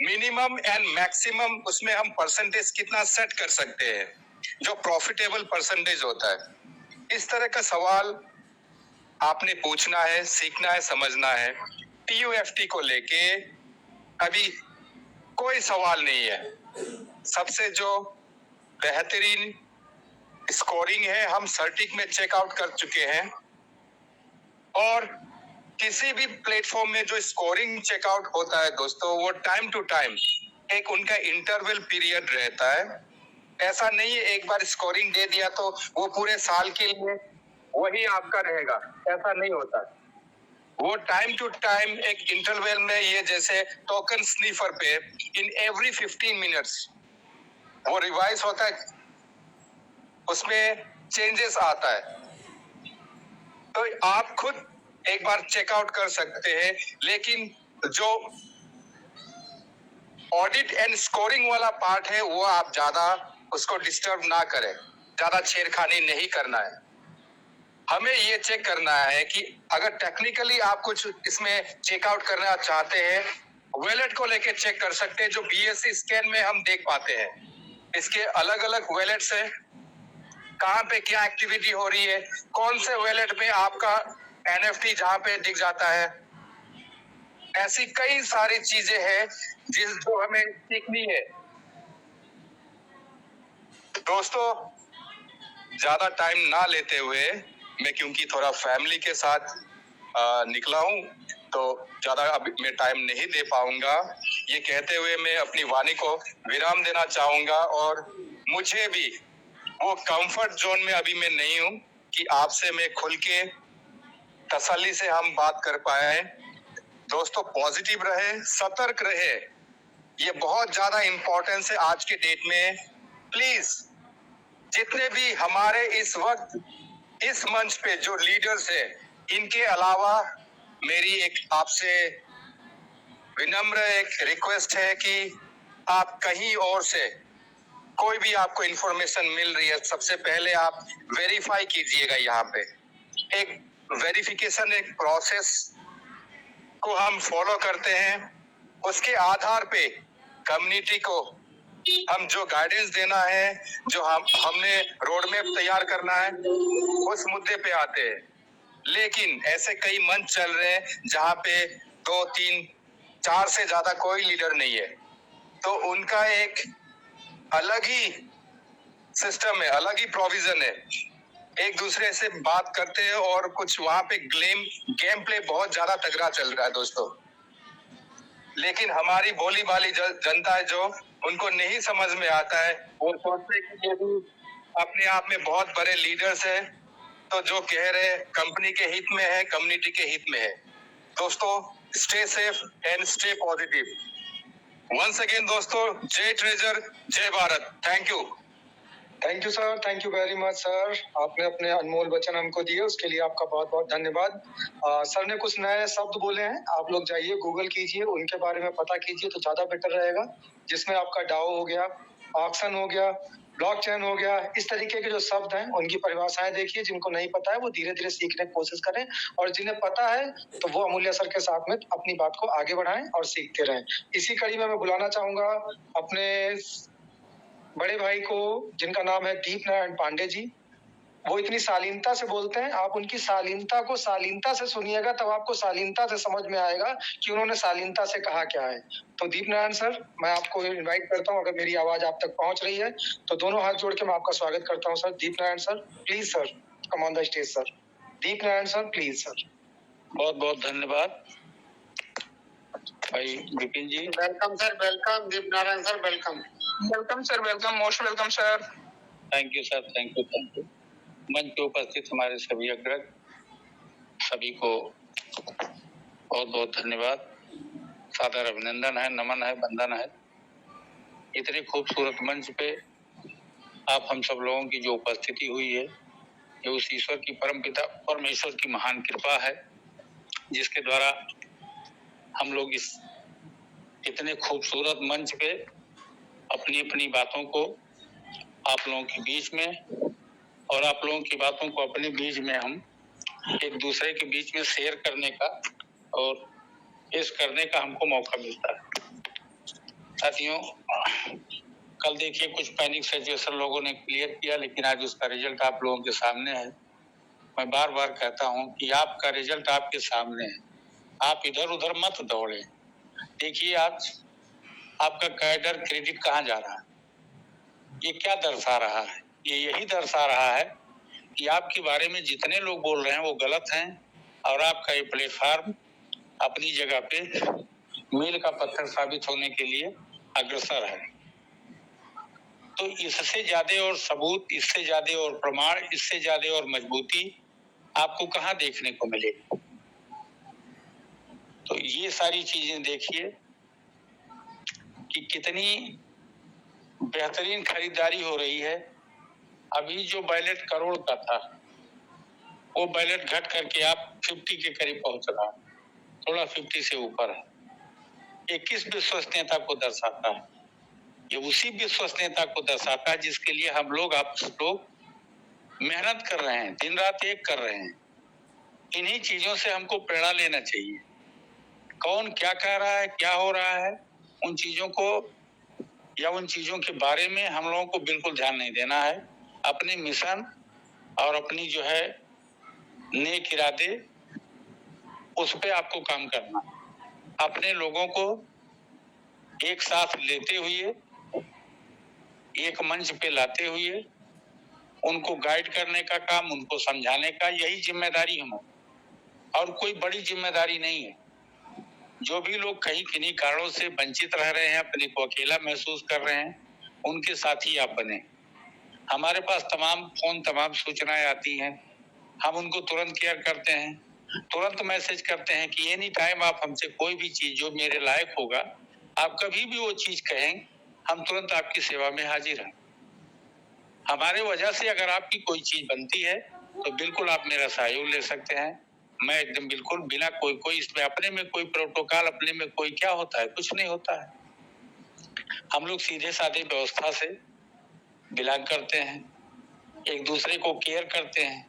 मिनिमम एंड मैक्सिमम उसमें हम परसेंटेज कितना सेट कर सकते हैं जो प्रॉफिटेबल परसेंटेज होता है। इस तरह का सवाल आपने पूछना है, सीखना है, समझना है। TUFT को लेके अभी कोई सवाल नहीं है। सबसे जो बेहतरीन स्कोरिंग है हम सर्टिक में चेकआउट कर चुके हैं और किसी भी प्लेटफॉर्म में जो स्कोरिंग चेकआउट होता है दोस्तों, वो टाइम टू टाइम एक उनका इंटरवल पीरियड रहता है। ऐसा नहीं है एक बार स्कोरिंग दे दिया तो वो पूरे साल के लिए वही आपका रहेगा, ऐसा नहीं होता। वो टाइम टू टाइम एक इंटरवल में, ये जैसे टोकन स्नीफर पे इन एवरी 15 मिनट्स वो रिवाइज होता है, उसमें चेंजेस आता है। तो आप खुद एक बार चेकआउट कर सकते हैं, लेकिन जो ऑडिट एंड स्कोरिंग वाला पार्ट है वो आप ज्यादा उसको डिस्टर्ब ना करें, ज्यादा छेड़खानी नहीं करना है। हमें ये चेक करना है कि अगर टेक्निकली आप कुछ इसमें चेकआउट करना चाहते हैं, वॉलेट को लेके चेक कर सकते हैं जो BSC स्कैन में हम देख पाते हैं। इसके अलग अलग वॉलेट्स हैं, कहाँ पे क्या एक्टिविटी हो रही है, कौन से वॉलेट में आपका NFT जहाँ पे दिख जाता है। ऐसी कई सारी चीजें हैं जो हमें सीखनी है। दोस्तों, ज्यादा टाइम ना लेते हुए, मैं क्योंकि थोड़ा फैमिली के साथ निकला हूँ तो ज्यादा अभी मैं टाइम नहीं दे पाऊंगा। ये कहते हुए मैं अपनी वाणी को विराम देना चाहूंगा और मुझे भी वो कंफर्ट जोन में अभी मैं नहीं हूँ कि आपसे मैं खुल के तसल्ली से हम बात कर पाए। दोस्तों, पॉजिटिव रहे, सतर्क रहे, ये बहुत ज्यादा इंपॉर्टेंस है आज के डेट में। प्लीज जितने भी हमारे इस वक्त इस मंच पे जो लीडर्स है, इनके अलावा मेरी एक आपसे विनम्र एक रिक्वेस्ट है कि आप कहीं और से कोई भी आपको इंफॉर्मेशन मिल रही है, सबसे पहले आप वेरीफाई कीजिएगा। यहाँ पे एक वेरिफिकेशन, एक प्रोसेस को हम फॉलो करते हैं, उसके आधार पे कम्युनिटी को हम जो गाइडेंस देना है, जो हमने रोड मैप तैयार करना है, उस मुद्दे पे आते हैं। लेकिन ऐसे कई मंच चल रहे हैं जहाँ पे 2, 3, 4 से ज्यादा कोई लीडर नहीं है, तो उनका एक अलग ही सिस्टम है, अलग ही प्रोविजन है, एक दूसरे से बात करते हैं और कुछ वहां पे गेम प्ले बहुत ज्यादा तगड़ा चल रहा है दोस्तों। लेकिन हमारी भोली भाली जनता है जो उनको नहीं समझ में आता है, वो सोचते हैं कि ये भी अपने आप में बहुत बड़े लीडर्स हैं, तो जो कह रहे कंपनी के हित में है, कम्युनिटी के हित में है। दोस्तों, stay safe and stay positive. Once again दोस्तों, जय ट्रेजर, जय Bharat. Thank you sir, thank you very much sir. आपने अपने अनमोल वचन हमको दिए, उसके लिए आपका बहुत बहुत धन्यवाद। सर ने कुछ नए शब्द बोले हैं, आप लोग जाइए गूगल कीजिए, उनके बारे में पता कीजिए तो ज्यादा बेटर रहेगा। जिसमें आपका डाओ हो गया, ऑक्शन हो गया, ब्लॉकचेन हो गया, इस तरीके के जो शब्द हैं उनकी परिभाषाएं देखिए। जिनको नहीं पता है वो धीरे धीरे सीखने की कोशिश करें, और जिन्हें पता है तो वो अमूल्य सर के साथ में अपनी बात को आगे बढ़ाएं और सीखते रहें। इसी कड़ी में मैं बुलाना चाहूंगा अपने बड़े भाई को, जिनका नाम है दीप नारायण पांडे जी। वो इतनी शालीनता से बोलते हैं, आप उनकी शालीनता को शालीनता से सुनिएगा, तब आपको शालीनता से समझ में आएगा कि उन्होंने शालीनता से कहा क्या है। तो दीप नारायण सर, मैं आपको इनवाइट करता हूं, अगर मेरी आवाज आप तक पहुंच रही है तो दोनों हाथ जोड़ के मैं आपका स्वागत करता हूं sir. Deep Narayan sir, please sir, come on the stage sir. Deep Narayan sir, please sir. बहुत बहुत धन्यवाद भाई Vipin ji. Welcome sir, welcome. Deep Narayan sir, welcome. Welcome sir, welcome, most welcome sir. Thank you sir, thank you, thank you. मंच पे उपस्थित हमारे सभी अग्रज, सभी को बहुत बहुत धन्यवाद, सादर अभिनंदन है, नमन है, वंदन है। इतने खूबसूरत मंच पे आप हम सब लोगों की जो उपस्थिति हुई है, ये उस ईश्वर की परमपिता परमेश्वर की महान कृपा है, जिसके द्वारा हम लोग इस इतने खूबसूरत मंच पे अपनी अपनी बातों को आप लोगों के बीच में और आप लोगों की बातों को अपने बीच में हम एक दूसरे के बीच में शेयर करने का और पेश करने का हमको मौका मिलता है। साथियों, कल देखिए कुछ पैनिक सिचुएशन लोगों ने क्लियर किया, लेकिन आज उसका रिजल्ट आप लोगों के सामने है। मैं बार बार कहता हूं कि आपका रिजल्ट आपके सामने है, आप इधर उधर मत दौड़े। देखिए आज आपका कैडर क्रेडिट कहाँ जा रहा है, ये क्या दर्शा रहा है? ये यही दर्शा रहा है कि आपके बारे में जितने लोग बोल रहे हैं वो गलत हैं और आपका ये प्लेटफॉर्म अपनी जगह पे मील का पत्थर साबित होने के लिए अग्रसर है। तो इससे ज्यादा और सबूत, इससे ज्यादा और प्रमाण, इससे ज्यादा और मजबूती आपको कहाँ देखने को मिलेगी? तो ये सारी चीजें देखिए कि कितनी बेहतरीन खरीदारी हो रही है। अभी जो बैलेट करोड़ का था, वो बैलेट घट करके आप 50 के करीब पहुंच रहा है, थोड़ा 50 से ऊपर है। ये किस विश्वसनीयता को दर्शाता है? ये उसी विश्वसनीयता को दर्शाता है जिसके लिए हम लोग, आप लोग मेहनत कर रहे हैं, दिन रात एक कर रहे हैं। इन्हीं चीजों से हमको प्रेरणा लेना चाहिए। कौन क्या कह रहा है, क्या हो रहा है, उन चीजों को या उन चीजों के बारे में हम लोगों को बिल्कुल ध्यान नहीं देना है। अपने मिशन और अपनी जो है नेक इरादे, उस पे आपको काम करना। अपने लोगों को एक साथ लेते हुए, एक मंच पे लाते हुए, उनको गाइड करने का काम, उनको समझाने का, यही जिम्मेदारी हम और कोई बड़ी जिम्मेदारी नहीं है। जो भी लोग कहीं किन्हीं कारणों से वंचित रह रहे हैं, अपने को अकेला महसूस कर रहे हैं, उनके साथी आप बने। हमारे पास तमाम फोन, तमाम सूचनाएं आती हैं, हम उनको तुरंत केयर करते हैं, तुरंत मैसेज करते हैं कि एनी टाइम आप हमसे कोई भी चीज जो मेरे लायक होगा, आप कभी भी वो चीज कहें, हम तुरंत आपकी सेवा में हाजिर हैं। हमारे वजह से अगर आपकी कोई चीज बनती है तो बिल्कुल आप मेरा सहयोग ले सकते हैं। मैं एकदम बिल्कुल बिना कोई इसमें अपने में कोई प्रोटोकॉल, अपने में कोई क्या होता है, कुछ नहीं होता है। हम लोग सीधे साधे व्यवस्था से बिलोंग करते हैं, एक दूसरे को केयर करते हैं।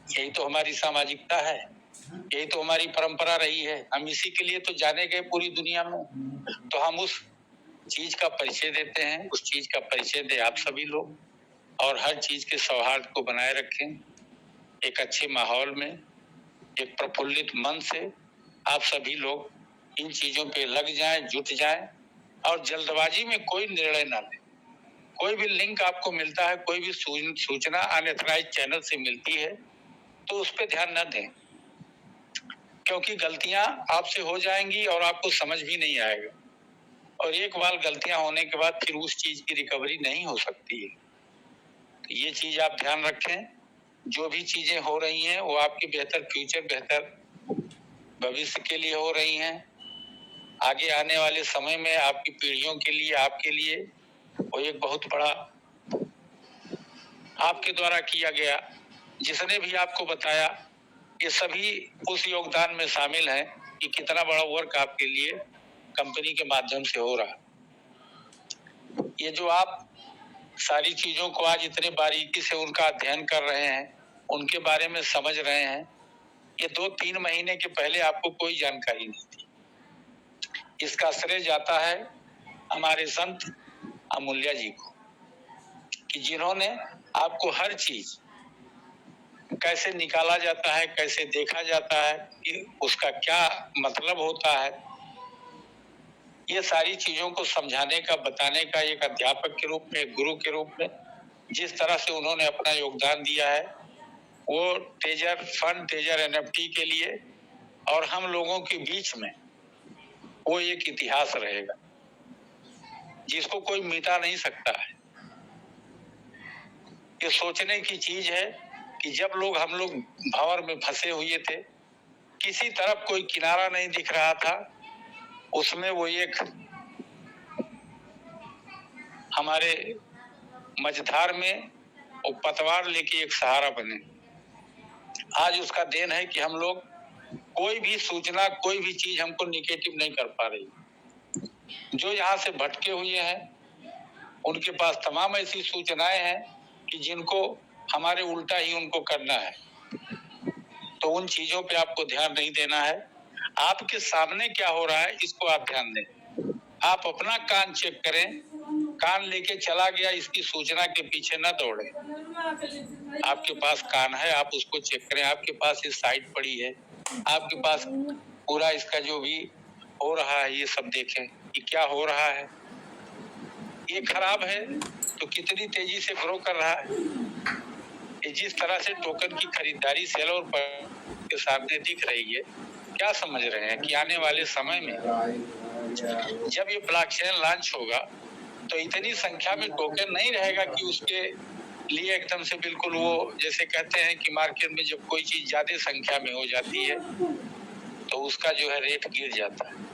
यही तो हमारी सामाजिकता है, यही तो हमारी परंपरा रही है। हम इसी के लिए तो जाने गए पूरी दुनिया में। तो हम उस चीज का परिचय देते हैं, उस चीज का परिचय दे आप सभी लोग, और हर चीज के सौहार्द को बनाए रखें। एक अच्छे माहौल में, एक प्रफुल्लित मन से आप सभी लोग इन चीजों पे लग जाएं, जुट जाएं, और जल्दबाजी में कोई निर्णय न लें। कोई भी लिंक आपको मिलता है, कोई भी सूचना अनऑथराइज्ड चैनल से मिलती है, तो उस पर ध्यान न दें, क्योंकि गलतियां आपसे हो जाएंगी और आपको समझ भी नहीं आएगा। और एक बार गलतियां होने के बाद फिर उस चीज की रिकवरी नहीं हो सकती है। तो ये चीज आप ध्यान रखें। जो भी चीजें हो रही हैं वो आपके बेहतर फ्यूचर, बेहतर भविष्य के लिए हो रही हैं। आगे आने वाले समय में आपकी पीढ़ियों के लिए, आपके लिए वो एक बहुत बड़ा आपके द्वारा किया गया, जिसने भी आपको बताया, ये सभी उस योगदान में शामिल है कि कितना बड़ा वर्क आपके लिए कंपनी के माध्यम से हो रहा। ये जो आप सारी चीजों को आज इतने बारीकी से उनका अध्ययन कर रहे हैं, उनके बारे में समझ रहे हैं, ये 2-3 महीने के पहले आपको कोई जानकारी नहीं थी। इसका श्रेय जाता है हमारे संत अमूल्या जी को, कि जिन्होंने आपको हर चीज कैसे निकाला जाता है, कैसे देखा जाता है, कि उसका क्या मतलब होता है, ये सारी चीजों को समझाने का, बताने का एक अध्यापक के रूप में, एक गुरु के रूप में जिस तरह से उन्होंने अपना योगदान दिया है, वो तेजर फंड, तेजर NFT के लिए और हम लोगों के बीच में वो एक इतिहास रहेगा जिसको कोई मिटा नहीं सकता है। ये सोचने की चीज है कि जब हम लोग भंवर में फंसे हुए थे, किसी तरफ कोई किनारा नहीं दिख रहा था, उसमें वो एक हमारे मझधार में वो पतवार लेके एक सहारा बने। आज उसका देन है कि हम लोग कोई भी सूचना, कोई भी चीज हमको निगेटिव नहीं कर पा रही। जो यहाँ से भटके हुए हैं उनके पास तमाम ऐसी सूचनाएं हैं कि जिनको हमारे उल्टा ही उनको करना है, तो उन चीजों पे आपको ध्यान नहीं देना है। आपके सामने क्या हो रहा है इसको आप ध्यान दें। आप अपना कान चेक करें, कान लेके चला गया इसकी सूचना के पीछे न दौड़े। आपके पास कान है, आप उसको चेक करें। आपके पास ये साइट पड़ी है, आपके पास पूरा इसका जो भी हो रहा है ये सब देखें कि क्या हो रहा है। ये खराब है तो कितनी तेजी से ग्रो कर रहा है। जिस तरह से टोकन की खरीदारी सेलर के सामने दिख रही है, क्या समझ रहे हैं कि आने वाले समय में जब ये ब्लॉकचेन लॉन्च होगा तो इतनी संख्या में टोकन नहीं रहेगा कि उसके लिए एकदम से बिल्कुल वो, जैसे कहते हैं कि मार्केट में जब कोई चीज ज्यादा संख्या में हो जाती है तो उसका जो है रेट गिर जाता है।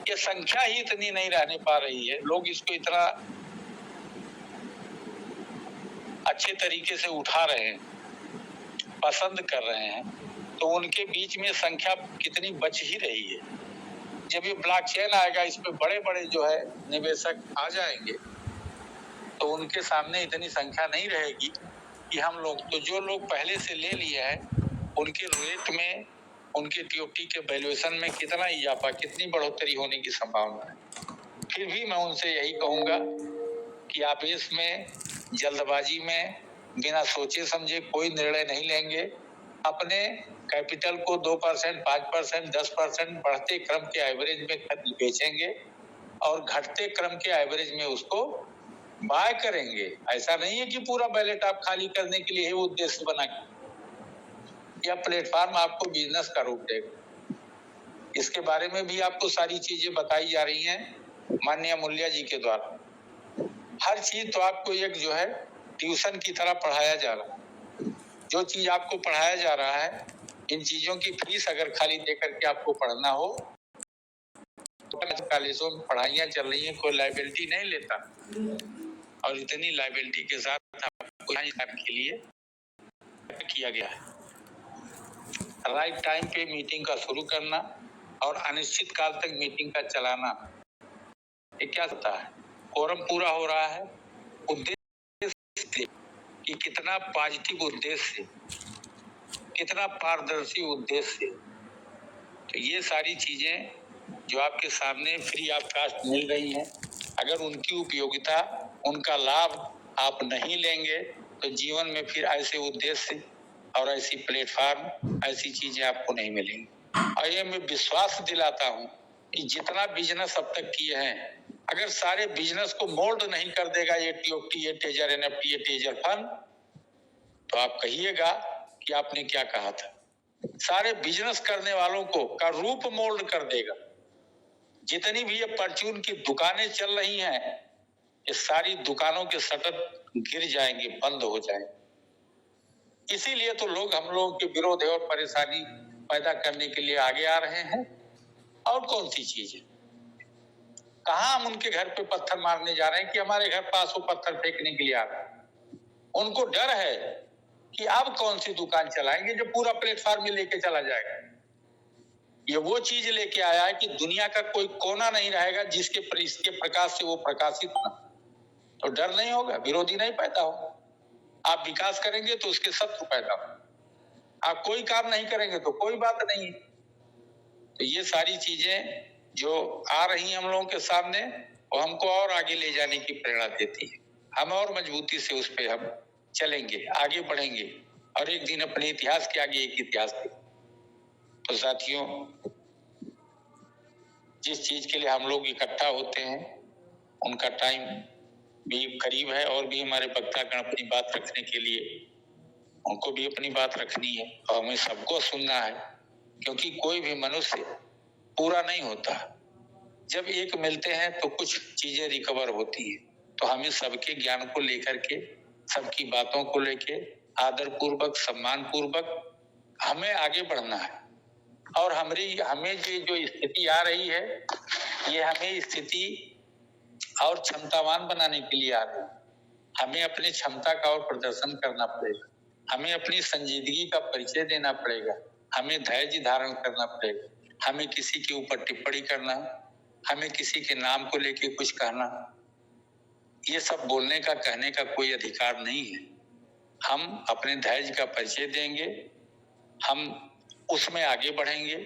ये संख्या ही इतनी नहीं रहने पा रही है, लोग इसको इतना अच्छे तरीके से उठा रहे हैं, पसंद कर रहे हैं, तो उनके बीच में संख्या कितनी बच ही रही है। जब ये ब्लॉकचेन आएगा, इसमें बड़े बड़े जो है निवेशक आ जाएंगे तो उनके सामने इतनी संख्या नहीं रहेगी कि हम लोग, तो जो लोग पहले से ले लिए हैं उनके रेट में, उनके टीओटी के वैल्यूएशन में कितना इजाफा, कितनी बढ़ोतरी होने की संभावना है। फिर भी मैं उनसे यही कहूंगा कि आप इसमें जल्दबाजी में बिना सोचे समझे कोई निर्णय नहीं लेंगे। अपने कैपिटल को 2%, 5%, 10% बढ़ते क्रम के एवरेज में बेचेंगे और घटते क्रम के एवरेज में उसको बाय करेंगे। ऐसा नहीं है कि पूरा बैलेट आप खाली करने के लिए उद्देश्य बना। यह प्लेटफॉर्म आपको बिजनेस का रूप देगा। इसके बारे में भी आपको सारी चीजें बताई जा रही हैं माननीय मूल्य जी के द्वारा। हर चीज तो आपको एक जो है ट्यूशन की तरह पढ़ाया जा रहा है। जो चीज आपको पढ़ाया जा रहा है, इन चीजों की फीस अगर खाली देकर के आपको पढ़ना हो तो कॉलेजों में पढ़ाइयाँ चल रही हैं, कोई लाइबिलिटी नहीं लेता और इतनी लाइबिलिटी के साथ आपको के लिए किया गया है। राइट टाइम पे मीटिंग का शुरू करना और अनिश्चित काल तक मीटिंग का चलाना, ये क्या होता है? कोरम पूरा हो रहा है, उद्देश्य कि कितना पॉजिटिव उद्देश्य, कितना पारदर्शी उद्देश्य। तो ये सारी चीजें जो आपके सामने फ्री ऑफ कास्ट मिल रही हैं, अगर उनकी उपयोगिता, उनका लाभ आप नहीं लेंगे तो जीवन में फिर ऐसे उद्देश्य और ऐसी प्लेटफॉर्म, ऐसी चीजें आपको नहीं मिलेंगी। और ये मैं विश्वास दिलाता हूं कि जितना बिजनेस अब तक किए हैं, अगर सारे बिजनेस को मोल्ड नहीं कर देगा ये टीओटी, ये टेजर एनएफटी, ये टेजर फंड, तो आप कहिएगा कि आपने क्या कहा था। सारे बिजनेस करने वालों को का रूप मोल्ड कर देगा। जितनी भी ये परचून की दुकानें चल रही हैं, ये सारी दुकानों के शटर गिर जाएंगे, बंद हो जाएंगे। इसीलिए तो लोग हम लोगों के विरोध और परेशानी पैदा करने के लिए आगे आ रहे हैं। और कौन सी चीज है? कहां हम उनके घर पे पत्थर मारने जा रहे हैं कि हमारे घर पास वो पत्थर फेंकने के लिए आ रहे हैं। उनको डर है कि अब कौन सी दुकान चलाएंगे जो पूरा प्लेटफॉर्म में लेके चला जाएगा। ये वो चीज लेके आया है कि दुनिया का कोई कोना नहीं रहेगा जिसके प्रकाश से वो प्रकाशित ना, तो डर नहीं होगा, विरोधी नहीं पैदा हो। आप विकास करेंगे तो उसके शत्रु पैदा हो। आप कोई काम नहीं करेंगे तो कोई बात नहीं। तो ये सारी चीजें जो आ रही हैं हम लोगों के सामने, वो हमको और आगे ले जाने की प्रेरणा देती है। हम और मजबूती से उस पे हम चलेंगे, आगे बढ़ेंगे और एक दिन अपने इतिहास के आगे एक इतिहास थे। तो साथियों, जिस चीज के लिए हम लोग इकट्ठा होते हैं उनका टाइम भी करीब है और भी हमारे वक्तागण अपनी बात रखने के लिए, उनको भी अपनी बात रखनी है और हमें सबको सुनना है, क्योंकि कोई भी मनुष्य पूरा नहीं होता। जब एक मिलते हैं तो कुछ चीजें रिकवर होती है। तो हमें सबके ज्ञान को लेकर के, सबकी बातों को लेके आदर पूर्वक, सम्मान पूर्वक हमें आगे बढ़ना है। और हमें जो स्थिति आ रही है, ये हमें स्थिति और क्षमतावान बनाने के लिए आ रहे हैं। हमें अपनी क्षमता का और प्रदर्शन करना पड़ेगा, हमें अपनी संजीदगी का परिचय देना पड़ेगा, हमें धैर्य धारण करना पड़ेगा, हमें किसी के ऊपर टिप्पणी करना, हमें किसी के नाम को लेके कुछ कहना, ये सब बोलने का कहने का कोई अधिकार नहीं है। हम अपने धैर्य का परिचय देंगे, हम उसमें आगे बढ़ेंगे।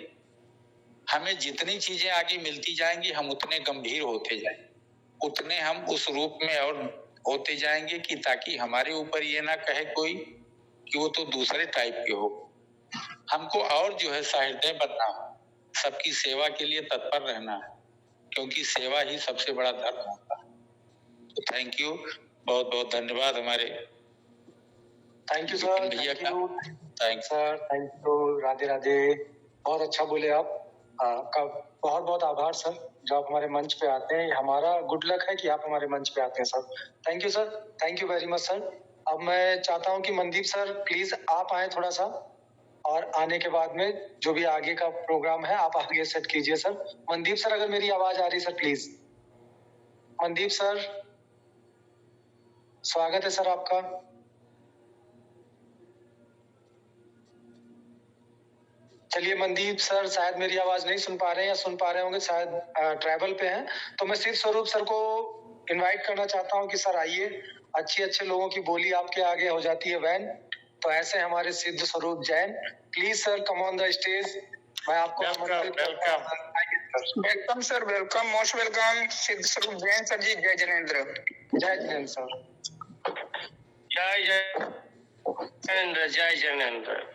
हमें जितनी चीजें आगे मिलती जाएंगी हम उतने गंभीर होते जाएंगे, उतने हम उस रूप में और होते जाएंगे कि ताकि हमारे ऊपर ये ना कहे कोई कि वो तो दूसरे टाइप के हो। हमको और जो है सहृदय बनना है, सबकी सेवा के लिए तत्पर रहना है, क्योंकि सेवा ही सबसे बड़ा धर्म होता है। तो थैंक यू, बहुत बहुत धन्यवाद हमारे थैंक यू सर, भैया का। Thank sir, thank you, Radhe Radhe. बहुत अच्छा बोले आप, आपका बहुत बहुत आभार सर जो आप हमारे मंच पे आते हैं। हमारा गुड लक है कि आप हमारे मंच पे आते हैं sir. Thank you sir, thank you very much sir. अब मैं चाहता हूं कि मनदीप सर प्लीज आप आए थोड़ा सा, और आने के बाद में जो भी आगे का प्रोग्राम है आप आगे सेट कीजिए सर। मनदीप सर अगर मेरी आवाज आ रही सर प्लीज। मनदीप सर, स्वागत है सर आपका। चलिए मनदीप सर शायद मेरी आवाज नहीं सुन पा रहे हैं, या सुन पा रहे होंगे, शायद ट्रैवल पे हैं। तो मैं सिर्फ स्वरूप सर को इनवाइट करना चाहता हूं कि सर आइए, अच्छे लोगों की बोली आपके आगे हो जाती है वैन। तो ऐसे हमारे सिद्ध Swaroop Jain, please sir come on the stage. मैं आपको welcome sir, welcome, most welcome सिद्ध स्वरूप जैन सर जी। जय जिनेंद्र। जय जिनेंद्र सर। जय जिनेंद्र, जय जिनेंद्र।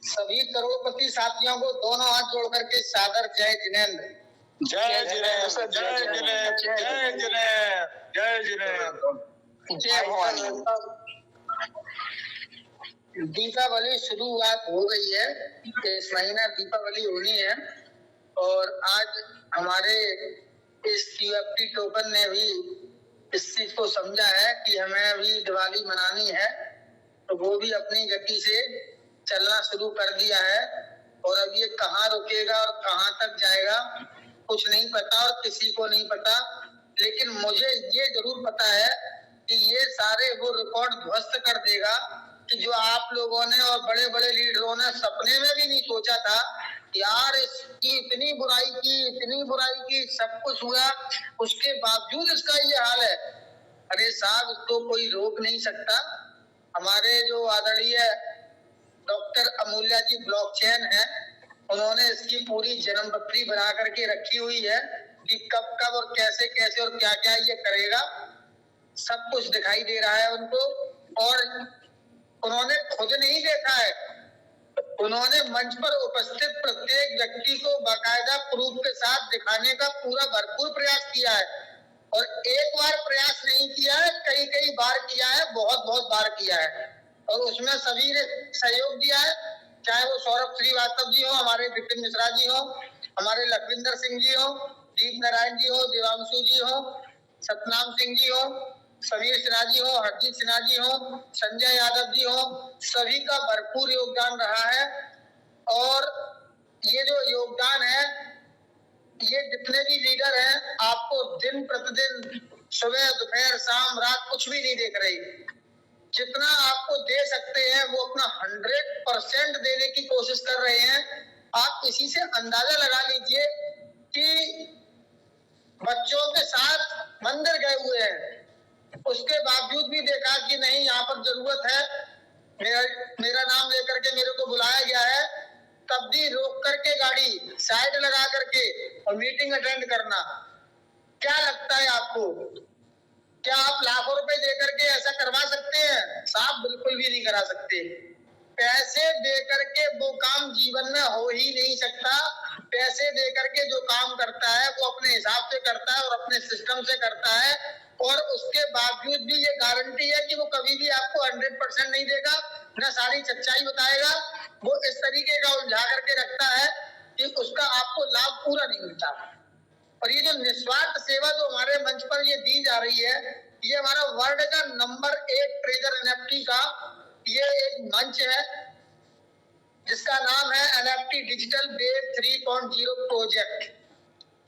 सभी करोड़पति साथियों को दोनों हाथ जोड़ करके सादर जय जिनेंद्र। जय जिनेंद्र, जय जिनेंद्र, जय जिनेंद्र, जय जिनेंद्र, जय भवानी। दीपावली शुरुआत हो गई है, इस महीना दीपावली होनी है, और आज हमारे इस QFT टोकन ने भी इस चीज को समझा है कि हमें अभी दिवाली मनानी है, तो वो भी अपनी गति से चलना शुरू कर दिया है। और अब ये कहाँ रुकेगा और कहाँ तक जाएगा कुछ नहीं पता, और किसी को नहीं पता। लेकिन मुझे ये जरूर पता है कि ये सारे वो रिकॉर्ड ध्वस्त कर देगा कि जो आप लोगों ने और बड़े बड़े लीडरों ने सपने में भी नहीं सोचा था। यार इसकी इतनी बुराई की, सब कुछ हुआ, उसके बावजूद इसका ये हाल है। अरे साहब, इसको कोई रोक नहीं सकता। हमारे जो आदरणीय डॉक्टर अमूल्या जी ब्लॉकचेन है, उन्होंने इसकी पूरी जन्मपत्री बना करके रखी हुई है कि कब कब और कैसे कैसे और क्या क्या ये करेगा, सब कुछ दिखाई दे रहा है उनको। और उन्होंने खुद नहीं देखा है, उन्होंने मंच पर उपस्थित प्रत्येक व्यक्ति को बाकायदा प्रूफ के साथ दिखाने का पूरा भरपूर प्रयास किया है। और एक बार प्रयास नहीं किया है, कई बार किया है, बहुत बार किया है, और उसमें सभी ने सहयोग दिया है। चाहे वो सौरभ श्रीवास्तव जी हो, हमारे विपिन मिश्रा जी हो, हमारे लखविंदर सिंह जी हो, दीप नारायण जी हो, देवांशु जी हो, सतनाम सिंह जी हो, समीर सिन्हा जी हो, हरजीत सिन्हा जी हो, संजय यादव जी हो, सभी का भरपूर योगदान रहा है। और ये जो योगदान है, ये जितने भी लीडर हैं आपको दिन प्रतिदिन सुबह दोपहर शाम रात कुछ भी नहीं देख रही, जितना आपको दे सकते हैं वो अपना 100% देने की कोशिश कर रहे हैं। आप इसी से अंदाजा लगा लीजिए कि बच्चों के साथ मंदिर गए हुए हैं, उसके बावजूद भी देखा कि नहीं यहाँ पर जरूरत है, मेरा नाम लेकर के मेरे को बुलाया गया है, तब भी रोक करके गाड़ी साइड लगा करके और मीटिंग अटेंड करना। क्या लगता है आपको, क्या आप लाखों रुपए देकर के ऐसा करवा सकते हैं? साहब बिल्कुल भी नहीं करा सकते। पैसे देकर के वो काम जीवन में हो ही नहीं सकता। पैसे देकर के जो काम करता है वो अपने हिसाब से करता है और अपने सिस्टम से करता है, और उसके बावजूद भी ये गारंटी है कि वो कभी भी आपको 100% नहीं देगा, न सारी सच्चाई बताएगा। वो इस तरीके का उलझा करके रखता है कि उसका आपको लाभ पूरा नहीं मिलता। और ये जो निस्वार्थ सेवा जो हमारे मंच पर ये दी जा रही है, ये हमारा वर्ल्ड का नंबर 1 ट्रेजर NFT का ये एक मंच है जिसका नाम है NFT डिजिटल वेब 3.0 प्रोजेक्ट।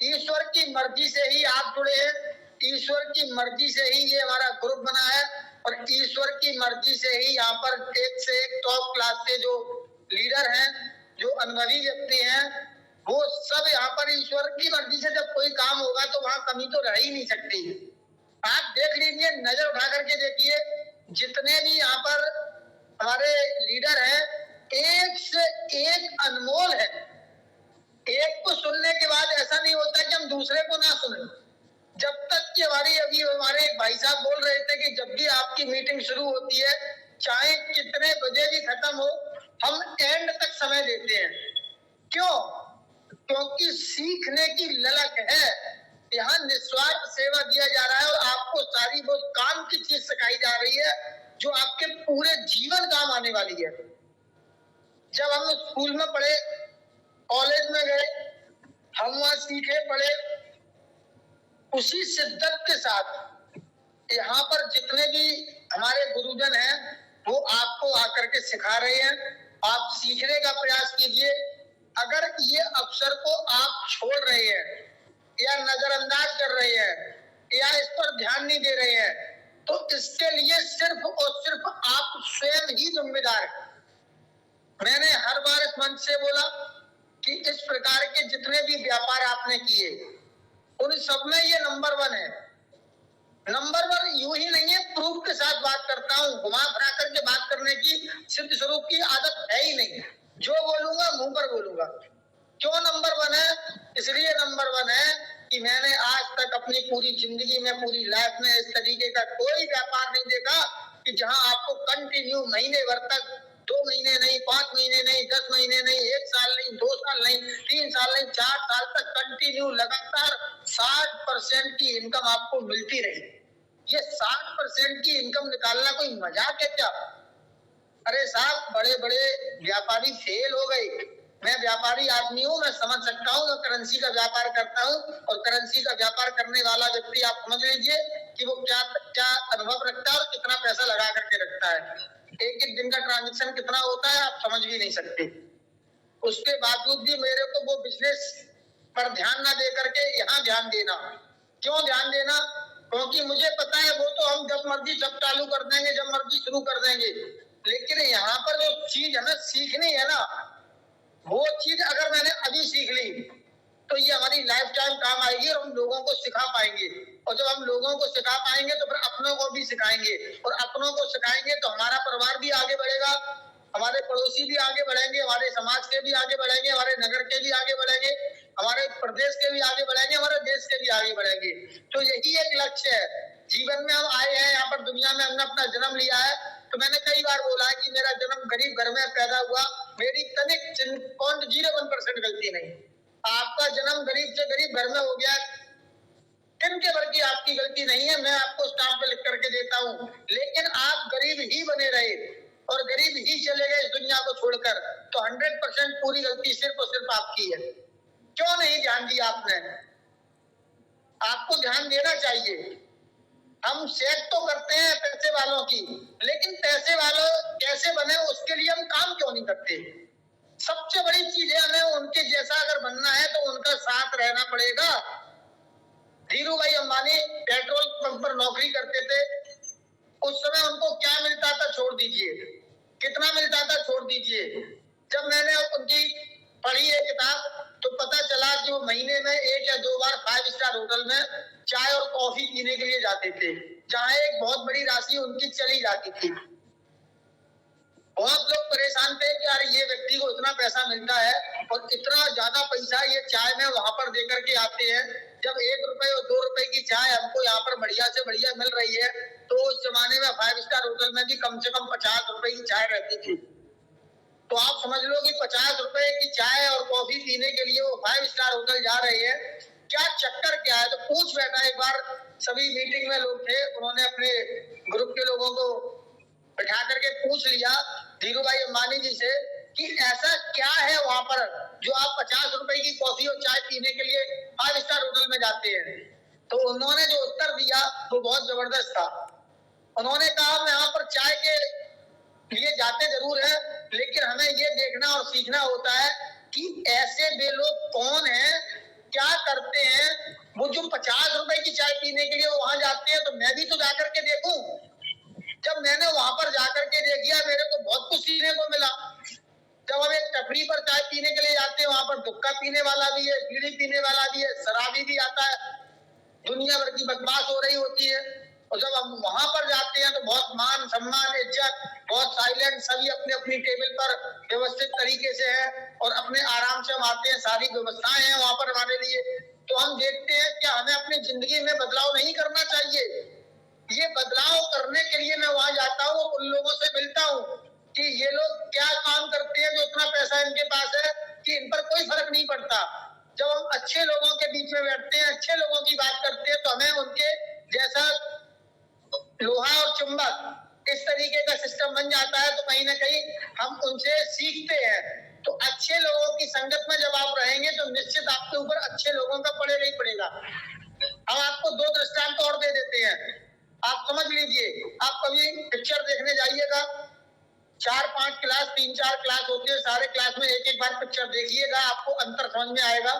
ईश्वर की मर्जी से ही आप जुड़े हैं, ईश्वर की मर्जी से ही ये हमारा ग्रुप बना है और ईश्वर की मर्जी से ही यहाँ पर एक से एक टॉप क्लास के जो लीडर हैं, जो अनुभवी व्यक्ति हैं, वो सब यहाँ पर ईश्वर की मर्जी से जब कोई काम होगा तो वहां कमी तो रह ही नहीं सकती। आप देख लीजिए, नजर उठा करके देखिए, जितने भी यहाँ पर हमारे लीडर हैं, एक से एक अनमोल है। एक को सुनने के बाद ऐसा नहीं होता कि हम दूसरे को ना सुने। जब तक कि अभी हमारे एक भाई साहब बोल रहे थे कि जब भी आपकी मीटिंग शुरू होती है, चाहे कितने बजे भी खत्म हो, हम एंड तक समय देते हैं। क्यों? क्योंकि सीखने की ललक है। यहाँ निस्वार्थ सेवा दिया जा रहा है और आपको सारी वो काम की चीज सिखाई जा रही है जो आपके पूरे जीवन काम आने वाली है। जब हम स्कूल में पढ़े, कॉलेज में गए, हम वहां सीखे पढ़े, उसी शिद्दत के साथ यहाँ पर जितने भी हमारे गुरुजन हैं वो आपको आकर के सिखा रहे हैं। आप सीखने का प्रयास कीजिए। अगर ये अवसर को आप छोड़ रहे हैं या नजरअंदाज कर रहे हैं या इस पर ध्यान नहीं दे रहे हैं, तो इसके लिए सिर्फ और सिर्फ आप स्वयं ही जिम्मेदार हैं। मैंने हर बार इस मंच से बोला कि इस प्रकार के जितने भी व्यापार आपने किए, उन सब में ये नंबर 1 है। नंबर 1 यूं ही नहीं है, प्रूफ के साथ बात करता हूँ। घुमा फिरा करके बात करने की सिद्ध स्वरूप की आदत है ही नहीं। जो बोलूंगा मुंह पर बोलूंगा। क्यों नंबर 1 है? इसलिए नंबर 1 है कि मैंने आज तक अपनी पूरी जिंदगी में, पूरी लाइफ में इस तरीके का कोई व्यापार नहीं देखा कि जहां आपको कंटिन्यू महीने भर तक, 2 महीने नहीं, 5 महीने नहीं, 10 महीने नहीं, 1 साल नहीं, 2 साल नहीं, 3 साल नहीं, 4 साल तक कंटिन्यू लगातार 60% की इनकम आपको मिलती रही। ये 60% की इनकम निकालना कोई मजाक है क्या? अरे साहब, बड़े बड़े व्यापारी फेल हो गए। मैं व्यापारी आदमी हूँ, मैं समझ सकता हूँ। मैं करेंसी का व्यापार करता हूँ और करेंसी का व्यापार करने वाला व्यक्ति आप समझ लीजिए कि वो क्या क्या अनुभव रखता है और कितना पैसा लगा करके रखता है। एक एक दिन का ट्रांजेक्शन कितना होता है आप समझ भी नहीं सकते। उसके बावजूद भी मेरे को वो बिजनेस पर ध्यान ना दे करके यहाँ ध्यान देना। क्यों ध्यान देना? क्योंकि मुझे पता है वो तो हम जब मर्जी सब चालू कर देंगे, जब मर्जी शुरू कर देंगे, लेकिन यहाँ पर जो चीज हमें सीखनी है ना, वो चीज अगर मैंने अभी सीख ली तो ये हमारी लाइफ टाइम काम आएगी और हम लोगों को सिखा पाएंगे। और जब हम लोगों को सिखा पाएंगे तो फिर अपनों को भी सिखाएंगे, और अपनों को सिखाएंगे तो हमारा परिवार भी आगे बढ़ेगा, हमारे पड़ोसी भी आगे बढ़ेंगे, हमारे समाज के भी आगे बढ़ेंगे, हमारे नगर के भी आगे बढ़ेंगे, हमारे प्रदेश के भी आगे बढ़ेंगे, हमारे देश के भी आगे बढ़ेंगे। तो यही एक लक्ष्य है। जीवन में हम आए हैं, यहाँ पर दुनिया में हमने अपना जन्म लिया है। तो मैंने कई बार बोला है कि मेरा जन्म गरीब घर में पैदा हुआ, मेरी तनिक 0.01% गलती नहीं। आपका जन्म गरीब से गरीब घर में हो गया, तिनके भर की आपकी गलती नहीं है, मैं आपको स्टाम्प पे लिख करके देता हूँ। लेकिन आप गरीब ही बने रहे और गरीब ही चले गए इस दुनिया को छोड़कर, तो 100% पूरी गलती सिर्फ और सिर्फ आपकी है। क्यों नहीं ध्यान दिया आपने? आपको ध्यान देना चाहिए। हम सेट तो करते हैं पैसे वालों की, लेकिन पैसे वालों कैसे बने उसके लिए हम काम क्यों नहीं करते? सबसे बड़ी चीज है, हमें उनके जैसा अगर बनना है तो उनका साथ रहना पड़ेगा। धीरू भाई अंबानी पेट्रोल पंप पर नौकरी करते थे, उस समय उनको क्या मिलता था छोड़ दीजिए, कितना मिलता था छोड़ दीजिए। जब मैंने उनकी पढ़ी है किताब तो पता चला कि वो महीने में 1 या 2 बार 5 स्टार होटल में चाय और कॉफी पीने के लिए जाते थे, जहां एक बहुत बड़ी राशि उनकी चली जाती थी। बहुत लोग परेशान थे कि यार ये व्यक्ति को इतना पैसा मिलता है और इतना ज्यादा पैसा ये चाय में वहां पर देकर के आते हैं, जब 1 रुपए और 2 रुपए की चाय हमको यहाँ पर बढ़िया से बढ़िया मिल रही है। तो उस जमाने में 5 स्टार होटल में भी कम से कम 50 रुपए की चाय रहती थी। तो आप समझ लो कि 50 रुपए की चाय और कॉफी पीने के लिए वो 5 स्टार होटल जा रहे हैं। क्या चक्कर क्या है? तो पूछ बैठा एक बार, सभी मीटिंग में लोग थे, उन्होंने अपने ग्रुप के लोगों को बैठा करके पूछ लिया धीरू भाई अंबानी जी से कि ऐसा क्या है वहां पर जो आप 50 रुपए की कॉफी और चाय पीने के लिए 5 स्टार होटल में जाते हैं। तो उन्होंने जो उत्तर दिया वो बहुत जबरदस्त था। उन्होंने कहा हम यहाँ पर चाय के लिए जाते जरूर है, लेकिन हमें ये देखना और सीखना होता है कि ऐसे वे लोग कौन हैं क्या करते हैं, वो जो 50 रुपए की चाय पीने के लिए वहां जाते हैं, तो मैं भी तो जाकर के देखूं। जब मैंने वहां पर जाकर के देखिया, मेरे को बहुत कुछ सीखने को मिला। जब हम एक टपरी पर चाय पीने के लिए जाते हैं, वहां पर गुटखा पीने वाला भी है, बीड़ी पीने वाला भी है, शराबी भी आता है, दुनिया भर की बकवास हो रही होती है। और जब हम वहां पर जाते हैं तो बहुत मान सम्मान इज्जत, बहुत साइलेंट, सभी अपने अपनी टेबल पर व्यवस्थित तरीके से है और अपने आराम से हम आते हैं, सारी व्यवस्थाएं हैं वहां पर हमारे लिए। तो हम देखते हैं कि हमें अपनी जिंदगी में बदलाव नहीं करना चाहिए। ये बदलाव करने के लिए मैं वहां जाता हूँ, उन लोगों से मिलता हूँ कि ये लोग क्या काम करते हैं जो इतना पैसा इनके पास है कि इन पर कोई फर्क नहीं पड़ता। जब हम अच्छे लोगों के बीच में बैठते हैं, अच्छे लोगों की बात करते हैं, तो हमें उनके जैसा लोहा और चुंबक इस तरीके का सिस्टम बन जाता है, तो कहीं ना कहीं हम उनसे सीखते हैं। तो अच्छे लोगों की संगत में जब आप रहेंगे तो निश्चित आपके ऊपर अच्छे लोगों का पड़ेगा ही पड़ेगा। हम आपको 2 दृष्टांत और दे देते हैं, आप समझ लीजिए। आप कभी पिक्चर देखने जाइएगा, 4-5 क्लास, 3-4 क्लास होती है, सारे क्लास में एक बार पिक्चर देखिएगा, आपको अंतर समझ में आएगा।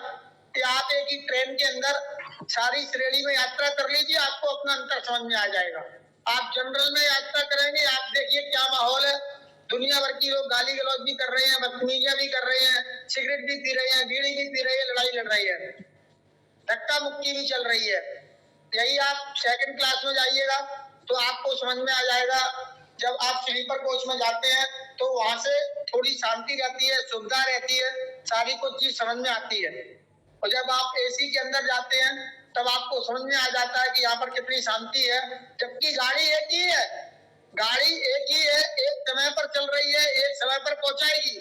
कि आप एक ही ट्रेन के अंदर सारी श्रेणी में यात्रा कर लीजिए, आपको अपना अंतर समझ में आ जाएगा। आप जनरल में यात्रा करेंगे, आप देखिए क्या माहौल है। दुनिया भर की लोग गाली गलौज भी कर रहे हैं, बदतमीजियां भी कर रहे हैं, सिगरेट भी पी रहे हैं, बीड़ी भी पी रहे हैं, लड़ाई लड़ रही है, धक्का मुक्की भी चल रही है। यही आप 2nd क्लास में जाइएगा तो आपको समझ में आ जाएगा। जब आप स्लीपर कोच में जाते हैं तो वहां से थोड़ी शांति रहती है, सुविधा रहती है, सारी कुछ चीज समझ में आती है। और जब आप एसी के अंदर जाते हैं तब आपको समझ में आ जाता है कि यहाँ पर कितनी शांति है, जबकि गाड़ी एक ही है, गाड़ी एक ही है, एक समय पर चल रही है, एक समय पर पहुंचाएगी।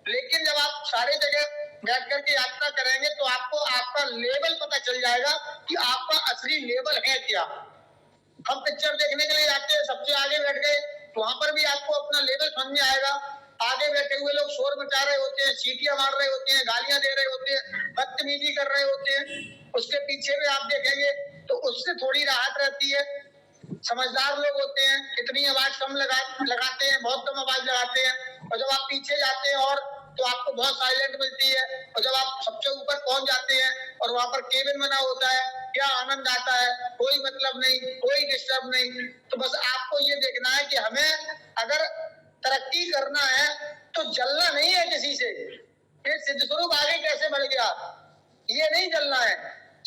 लेकिन जब आप सारे जगह बैठ करके यात्रा करेंगे तो आपको आपका लेवल पता चल जाएगा कि आपका असली लेवल है क्या। हम पिक्चर देखने के लिए जाते हैं, सबसे आगे बैठ गए, वहां पर भी आपको अपना लेवल समझ में आएगा। आगे बैठे हुए लोग शोर मचा रहे होते हैं, सीटियां मार रहे होते हैं, गालियां दे रहे होते हैं, बदतमीजी कर रहे होते हैं। उसके पीछे में आप देखेंगे तो उससे थोड़ी राहत रहती है। समझदार लोग होते हैं, इतनी आवाज कम लगाते हैं, बहुत कम आवाज लगाते हैं। और जब आप पीछे जाते हैं और तो आपको बहुत साइलेंट मिलती है। और जब आप सबसे ऊपर पहुंच जाते हैं और वहां पर केबिन बना होता है, क्या आनंद आता है, कोई मतलब नहीं, कोई डिस्टर्ब नहीं। तो बस आपको ये देखना है कि हमें अगर तरक्की करना है तो जलना नहीं है किसी से। ये सिद्ध स्वरूप आगे कैसे बढ़ गया, ये नहीं जलना है।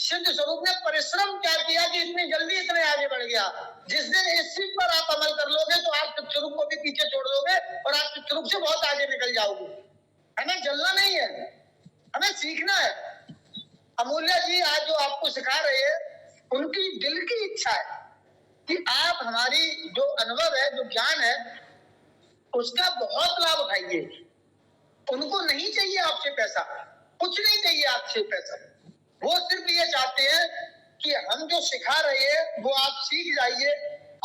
सिद्ध स्वरूप ने परिश्रम क्या किया कि इतनी जल्दी इतने आगे बढ़ गया। जिस दिन इस चीज पर आप अमल कर लोगे तो आप सिद्ध स्वरूप को भी पीछे छोड़ दोगे और आप सिद्ध स्वरूप से बहुत आगे निकल जाओगे। हमें जलना नहीं है, हमें सीखना है। अमूल्य जी आज जो आपको सिखा रहे हैं, उनकी दिल की इच्छा है कि आप हमारी जो अनुभव है, जो ज्ञान है, उसका बहुत लाभ उठाइए। उनको नहीं चाहिए आपसे पैसा, कुछ नहीं चाहिए आपसे पैसा। वो सिर्फ ये चाहते हैं कि हम जो सिखा रहे हैं वो आप सीख जाइए,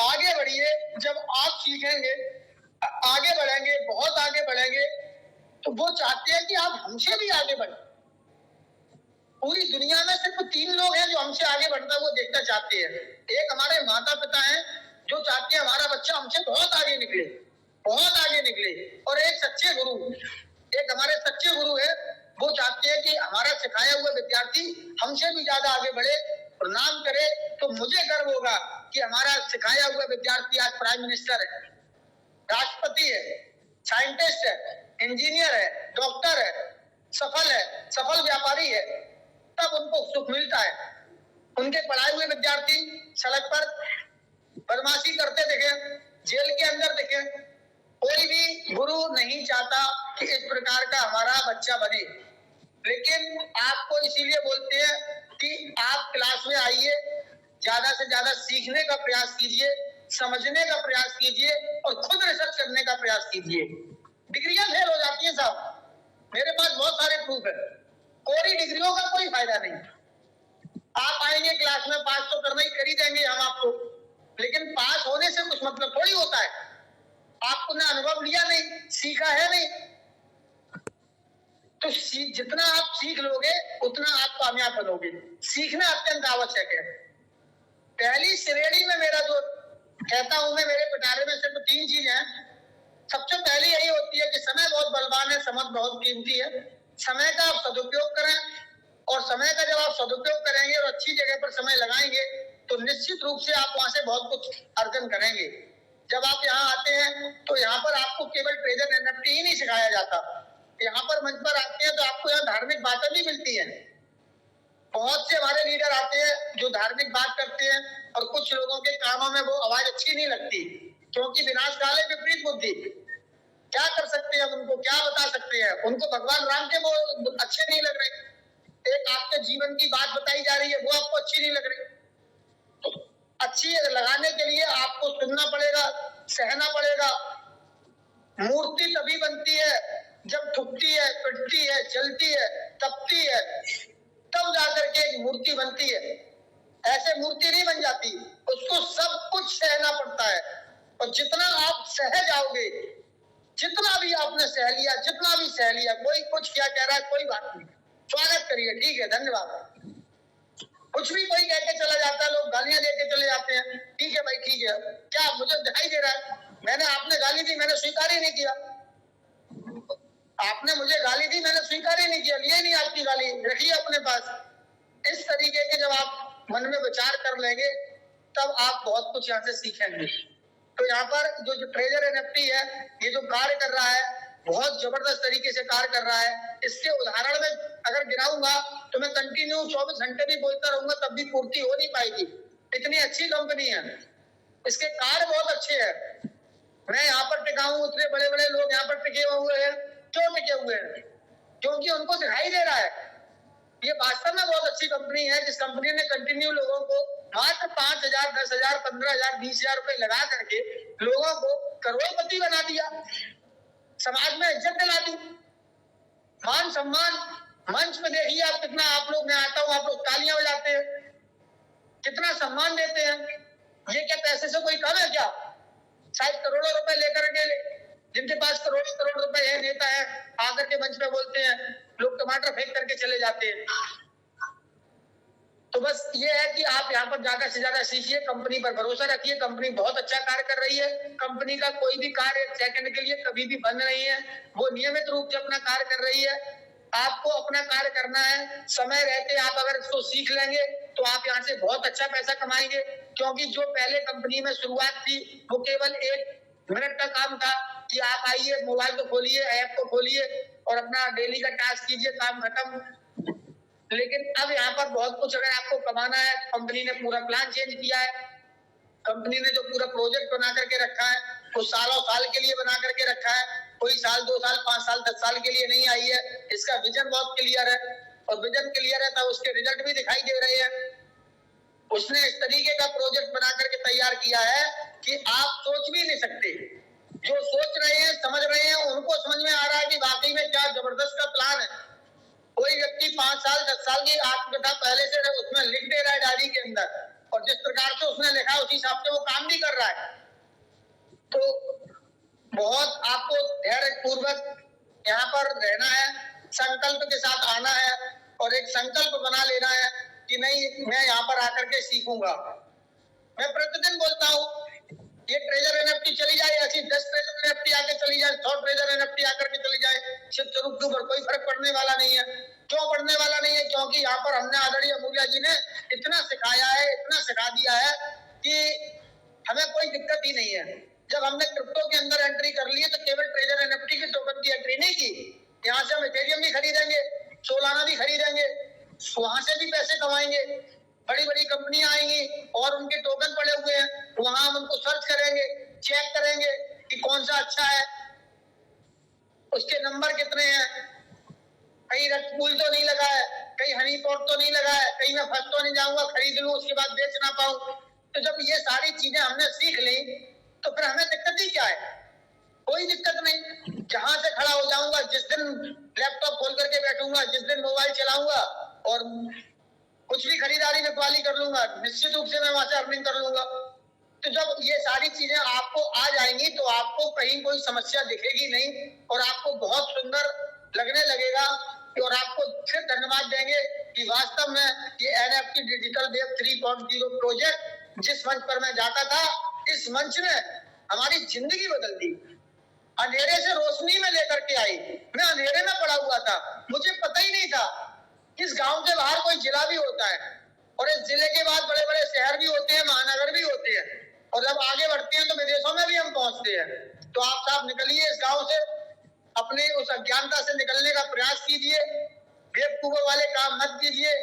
आगे बढ़िए। जब आप सीखेंगे, आगे बढ़ेंगे, बहुत आगे बढ़ेंगे, तो वो चाहते हैं कि आप हमसे भी आगे बढ़े। पूरी दुनिया में सिर्फ 3 लोग हैं जो हमसे आगे बढ़ता है, वो देखना चाहते हैं। एक हमारे माता पिता हैं जो चाहते हैं हमारा बच्चा हमसे बहुत आगे निकले, बहुत आगे निकले। और एक सच्चे गुरु, एक हमारे सच्चे गुरु है, वो चाहते हैं कि हमारा सिखाया हुआ विद्यार्थी हमसे भी ज्यादा आगे बढ़े और नाम करे। तो मुझे गर्व होगा कि हमारा सिखाया हुआ विद्यार्थी आज प्राइम मिनिस्टर है, राष्ट्रपति है, साइंटिस्ट है, इंजीनियर है, डॉक्टर है, सफल व्यापारी है। तब उनको सुख मिलता है। उनके पढ़ाए हुए विद्यार्थी सड़क पर बदमाशी करते दिखे, जेल के अंदर दिखे, कोई भी गुरु नहीं चाहता कि इस प्रकार का हमारा बच्चा बने। लेकिन आपको इसीलिए बोलते हैं कि आप क्लास में आइए, ज्यादा से ज्यादा सीखने का प्रयास कीजिए, समझने का प्रयास कीजिए और खुद रिसर्च करने का प्रयास कीजिए। डिग्रियां फेल हो जाती है साहब, मेरे पास बहुत सारे प्रूफ है। कोई डिग्रियों का कोई फायदा नहीं। आप आएंगे क्लास में, पास तो करना ही कर ही देंगे हम आपको, लेकिन पास होने से कुछ मतलब थोड़ी होता है। आपने अनुभव लिया नहीं, सीखा है नहीं, तो जितना आप सीख लोगे उतना आप कामयाब बनोगे। सीखना अत्यंत आवश्यक है। पहली श्रेणी में मेरा जो कहता हूं मैं, मेरे पिटारे में सिर्फ 3 चीजें हैं। सबसे पहली यही होती है कि समय बहुत बलवान है, समय बहुत कीमती है। समय का आप सदुपयोग करें और समय का जब आप सदुपयोग करेंगे और अच्छी जगह पर समय लगाएंगे तो निश्चित रूप से आप वहां से बहुत कुछ अर्जन करेंगे। जब आप यहाँ आते हैं तो यहाँ पर आपको केवल ट्रेजर एनएफटी ही नहीं सिखाया जाता, यहाँ पर मंच पर आते हैं तो आपको यहाँ धार्मिक बातें भी मिलती हैं। बहुत से हमारे लीडर आते हैं जो धार्मिक बात करते हैं और कुछ लोगों के कानों में वो आवाज अच्छी नहीं लगती, क्योंकि विनाश काल है विपरीत बुद्धि। क्या कर सकते हैं, उनको क्या बता सकते हैं, उनको भगवान राम के वो अच्छे नहीं लग रहे। एक आपके जीवन की बात बताई जा रही है वो आपको अच्छी नहीं लग रही, तो अच्छी लगाने के लिए आपको सुनना पड़ेगा, सहना पड़ेगा। मूर्ति तभी बनती है जब थुकती है, पिटती है, जलती है, तपती है, तब जाकर के एक मूर्ति बनती है। ऐसे मूर्ति नहीं बन जाती, उसको सब कुछ सहना पड़ता है। और जितना आप सह जाओगे, जितना भी आपने सह लिया, जितना भी सह लिया, कोई कुछ क्या कह रहा है कोई बात नहीं, स्वागत करिए, ठीक है, धन्यवाद। कुछ भी कोई कह के चला जाता है, लोग गालियां दे के चले जाते हैं, ठीक है भाई ठीक है, क्या मुझे दिखाई दे रहा है मैंने आपने गाली दी, मैंने स्वीकार ही नहीं किया। आपने मुझे गाली दी, मैंने स्वीकार ही नहीं किया, लिए नहीं आपकी गाली, रखिए अपने पास। इस तरीके के जब आप मन में विचार कर लेंगे तब आप बहुत कुछ यहाँ से सीखेंगे। तो यहाँ पर जो ट्रेजर एनएफटी है, ये जो कार्य कर रहा है बहुत जबरदस्त तरीके से कार्य कर रहा है। इसके उदाहरण में अगर गिराऊंगा तो मैं कंटिन्यू 24 घंटे भी बोलता रहूंगा तब भी पूर्ति हो नहीं पाएगी, इतनी अच्छी कंपनी है, इसके कार्य बहुत अच्छे हैं। मैं यहाँ पर टिका हूँ, उतने बड़े बड़े लोग यहाँ पर टिके हुए हैं, क्यों टिके हुए हैं? क्योंकि उनको दिखाई दे रहा है ये वास्तव में बहुत अच्छी कंपनी है, जिस कंपनी ने कंटिन्यू लोगों को मात्र 5,000, 10,000, 15,000, 20,000 रुपए लगा करके लोगों को करोड़पति बना दिया, समाज में इज्जत दिला दी, मान सम्मान। मंच में देखिए आप कितना, आप लोग, मैं आता हूँ आप लोग तालियां बजाते हैं, कितना सम्मान देते हैं। ये क्या पैसे से कोई कम है क्या? शायद करोड़ों रुपए लेकर के, जिनके पास करोड़ करोड़ रुपए है, नेता है, आकर के मंच पे बोलते हैं, लोग टमाटर फेंक करके चले जाते हैं। तो बस ये है कि आप यहाँ पर ज्यादा से ज्यादा सीखिए, कंपनी पर भरोसा रखिए, कंपनी बहुत अच्छा कार्य कर रही है। कंपनी का कोई भी कार्य एक सेकंड के लिए कभी भी बंद नहीं है, वो नियमित रूप से अपना कार्य कर रही है। आपको अपना कार्य करना है, समय रहते आप अगर इसको सीख लेंगे तो आप यहाँ से बहुत अच्छा पैसा कमाएंगे। क्योंकि जो पहले कंपनी में शुरुआत थी वो केवल 1 मिनट का काम था कि आप आइए, मोबाइल को खोलिए, ऐप को खोलिए और अपना डेली का टास्क कीजिए, काम खत्म। लेकिन अब यहाँ पर बहुत कुछ अगर आपको कमाना है, कंपनी ने पूरा प्लान चेंज किया है। कंपनी ने जो पूरा प्रोजेक्ट बना करके रखा है वो सालों साल के लिए बना करके रखा है, कोई साल, 2 साल, 5 साल, 10 साल के लिए नहीं आई है। इसका विजन बहुत क्लियर है और विजन क्लियर है तब उसके रिजल्ट भी दिखाई दे रहे हैं। उसने इस तरीके का प्रोजेक्ट बना करके तैयार किया है कि आप सोच भी नहीं सकते। जो सोच रहे हैं, समझ रहे हैं, उनको समझ में आ रहा है कि वाकई में क्या जबरदस्त का प्लान है। कोई व्यक्ति 5 साल 10 साल की आत्मकथा पहले से उसमें लिख दे रहा है डायरी के अंदर, और जिस प्रकार से उसने लिखा उसी हिसाब से वो काम भी कर रहा है। तो बहुत आपको धैर्य पूर्वक यहाँ पर रहना है, संकल्प के साथ आना है और एक संकल्प बना लेना है कि नहीं, मैं यहाँ पर आकर के सीखूंगा। मैं प्रतिदिन बोलता हूँ ये ट्रेजर एनएफटी चली जाए, ऐसी 10 ट्रेजर एनएफटी आके चली जाए, 100 ट्रेजर एनएफटी आकर के चली जाए, सिर्फ स्वरूप के ऊपर कोई फर्क पड़ने वाला नहीं है। क्यों पड़ने वाला नहीं है? क्योंकि यहाँ पर हमने आदरणीय अमूल्या जी ने इतना सिखाया है, इतना सिखा दिया है कि हमें कोई दिक्कत ही नहीं है। जब हमने क्रिप्टो के अंदर एंट्री कर ली है तो केवल ट्रेजर एनएफटी के टोकन की एंट्री नहीं की, यहाँ से हम इथेरियम भी खरीदेंगे, सोलाना भी खरीदेंगे, वहां से भी पैसे कमाएंगे। बड़ी बड़ी कंपनियां आएंगी और उनके टोकन पड़े हुए हैं, वहां हम उनको सर्च करेंगे, चेक करेंगे कि कौन सा अच्छा है, उसके नंबर कितने हैं, कहीं रटपूल तो नहीं लगा है, कहीं हनी पॉट तो नहीं लगा है, कहीं मैं फंस तो नहीं जाऊंगा, खरीद लूं उसके बाद बेच ना पाऊं। तो जब ये सारी चीजें हमने सीख ली तो फिर हमें दिक्कत ही क्या है? कोई दिक्कत नहीं। जहां से खड़ा हो जाऊंगा, जिस दिन लैपटॉप खोल करके बैठूंगा, जिस दिन मोबाइल चलाऊंगा और कुछ भी खरीदारी रखवाली कर लूंगा, निश्चित रूप से मैं वहां से अर्निंग कर लूंगा। तो जब ये सारी चीजें आपको आ जाएंगी तो आपको कहीं कोई समस्या दिखेगी नहीं और आपको बहुत सुंदर लगने लगेगा और आपको फिर धन्यवाद देंगे कि वास्तव में ये एनएफटी डिजिटल वेब 3.0 प्रोजेक्ट जिस मंच पर मैं जाता था, इस मंच ने हमारी जिंदगी बदल दी। अंधेरे से रोशनी में लेकर के आई। मैं अंधेरे में पड़ा हुआ था, मुझे पता ही नहीं था इस गांव के बाहर कोई जिला भी होता है और इस जिले के बाद बड़े बड़े शहर भी होते हैं, महानगर भी होते हैं, और जब आगे बढ़ते हैं तो विदेशों में भी हम पहुंचते हैं। तो आप साहब निकलिए इस गांव से, अपने उस अज्ञानता से निकलने का प्रयास कीजिए, बेवकूफों वाले काम मत कीजिए,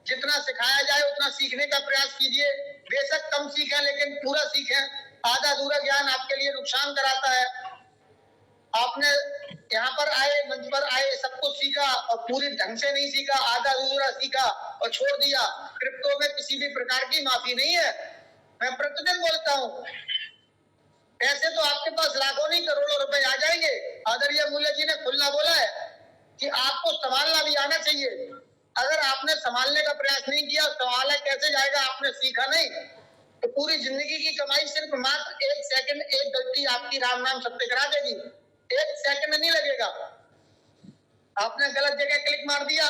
जितना सिखाया जाए उतना सीखने का प्रयास कीजिए। बेशक कम सीखें लेकिन पूरा सीखें, आधा अधूरा ज्ञान आपके लिए नुकसान कराता है। आपने यहाँ पर आए, मंच पर आए, सब कुछ सीखा और पूरी ढंग से नहीं सीखा, आधा अधूरा सीखा और छोड़ दिया। क्रिप्टो में किसी भी प्रकार की माफी नहीं है, मैं प्रतिदिन बोलता हूँ। ऐसे तो आपके पास लाखों नहीं करोड़ों रुपए आ जाएंगे। आदरणीय मूल्य जी ने खुला बोला है कि आपको संभालना भी आना चाहिए। अगर आपने संभालने का प्रयास नहीं किया, संभाला कैसे जाएगा, आपने सीखा नहीं, तो पूरी जिंदगी की कमाई सिर्फ मात्र 1 सेकंड, एक गलती आपकी राम नाम सत्य करा देगी। 1 सेकंड नहीं लगेगा। आपने गलत जगह क्लिक मार दिया,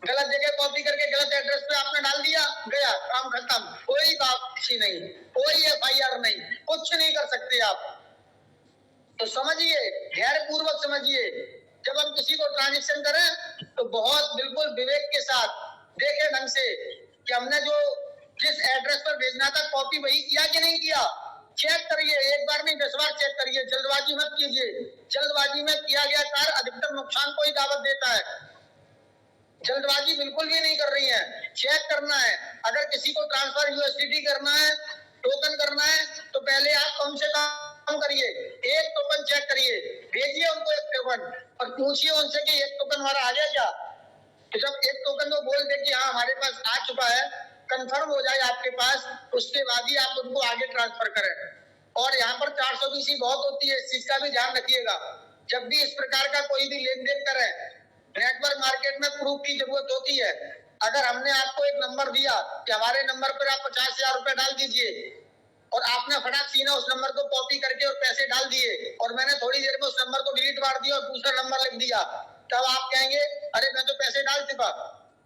गलत जगह कॉपी करके गलत एड्रेस पे आपने डाल दिया, गया काम खत्म, कोई वापसी नहीं, कोई FIR नहीं, कुछ नहीं कर सकते आप। तो समझिए, धैर्य पूर्वक समझिए, जब हम किसी को ट्रांजेक्शन करें तो बहुत बिल्कुल विवेक के साथ देखें ढंग से कि हमने जो जिस एड्रेस पर भेजना था कॉपी वही किया कि नहीं किया। चेक करिए, एक बार नहीं 10 बार चेक करिए, जल्दबाजी मत कीजिए। जल्दबाजी में किया गया कार्य अधिकतर नुकसान को ही दावत देता है। जल्दबाजी बिल्कुल भी नहीं कर रही है, चेक करना है। अगर किसी को ट्रांसफर USDT करना है, टोकन करना है, तो पहले आप कम से कम करिए, 1 टोकन चेक करिए, भेजिए उनको 1 टोकन और पूछिए उनसे कि 1 टोकन हमारा आ गया क्या। तो जब 1 टोकन वो बोल दे कि हाँ हमारे पास आ चुका है, कंफर्म हो जाए आपके पास, उसके बाद ही आप उनको आगे ट्रांसफर करें। और यहाँ पर 420 बहुत होती है, इस चीज का भी ध्यान रखिएगा। जब भी इस प्रकार का कोई भी लेन देन करें, नेटवर्क मार्केट में प्रूफ की जरूरत होती है। अगर हमने आपको एक नंबर दिया कि हमारे नंबर पर आप 50,000 रुपए डाल दीजिए और आपने फटाक सीना उस नंबर को कॉपी करके और पैसे डाल दिए और मैंने थोड़ी देर में उस नंबर को डिलीट मार दिया और दूसरा नंबर लिख दिया, तब आप कहेंगे अरे मैं तो पैसे डाल चुका।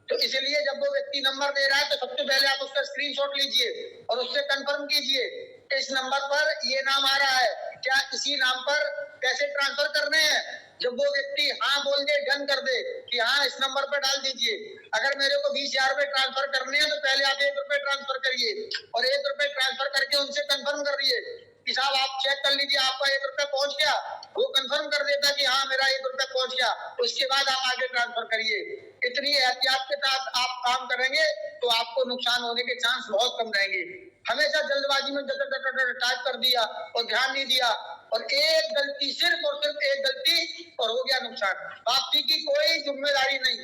तो इसलिए जब वो व्यक्ति नंबर दे रहा है तो सबसे पहले आप उसका स्क्रीनशॉट लीजिए और उससे कंफर्म कीजिए इस नंबर पर ये नाम आ रहा है, क्या इसी नाम पर पैसे ट्रांसफर करने हैं। जब वो व्यक्ति हाँ बोल दे, डन कर दे कि हाँ इस नंबर पर डाल दीजिए। अगर मेरे को 20,000 रुपए ट्रांसफर करने हैं तो पहले आप 1 रुपए ट्रांसफर करिए और 1 रुपए ट्रांसफर करके उनसे कंफर्म करिए कि साहब आप चेक कर लीजिए आपका 1 रुपया पहुंच गया। वो कंफर्म कर देता कि हाँ मेरा 1 रुपया पहुंच गया, उसके बाद आप आगे ट्रांसफर करिए। इतनी एहतियात के साथ आप काम करेंगे तो आपको नुकसान होने के चांस बहुत कम रहेंगे। हमेशा जल्दबाजी में टाइप कर दिया और ध्यान नहीं दिया और एक गलती, सिर्फ और सिर्फ एक गलती और हो गया नुकसान। वापसी की कोई जिम्मेदारी नहीं,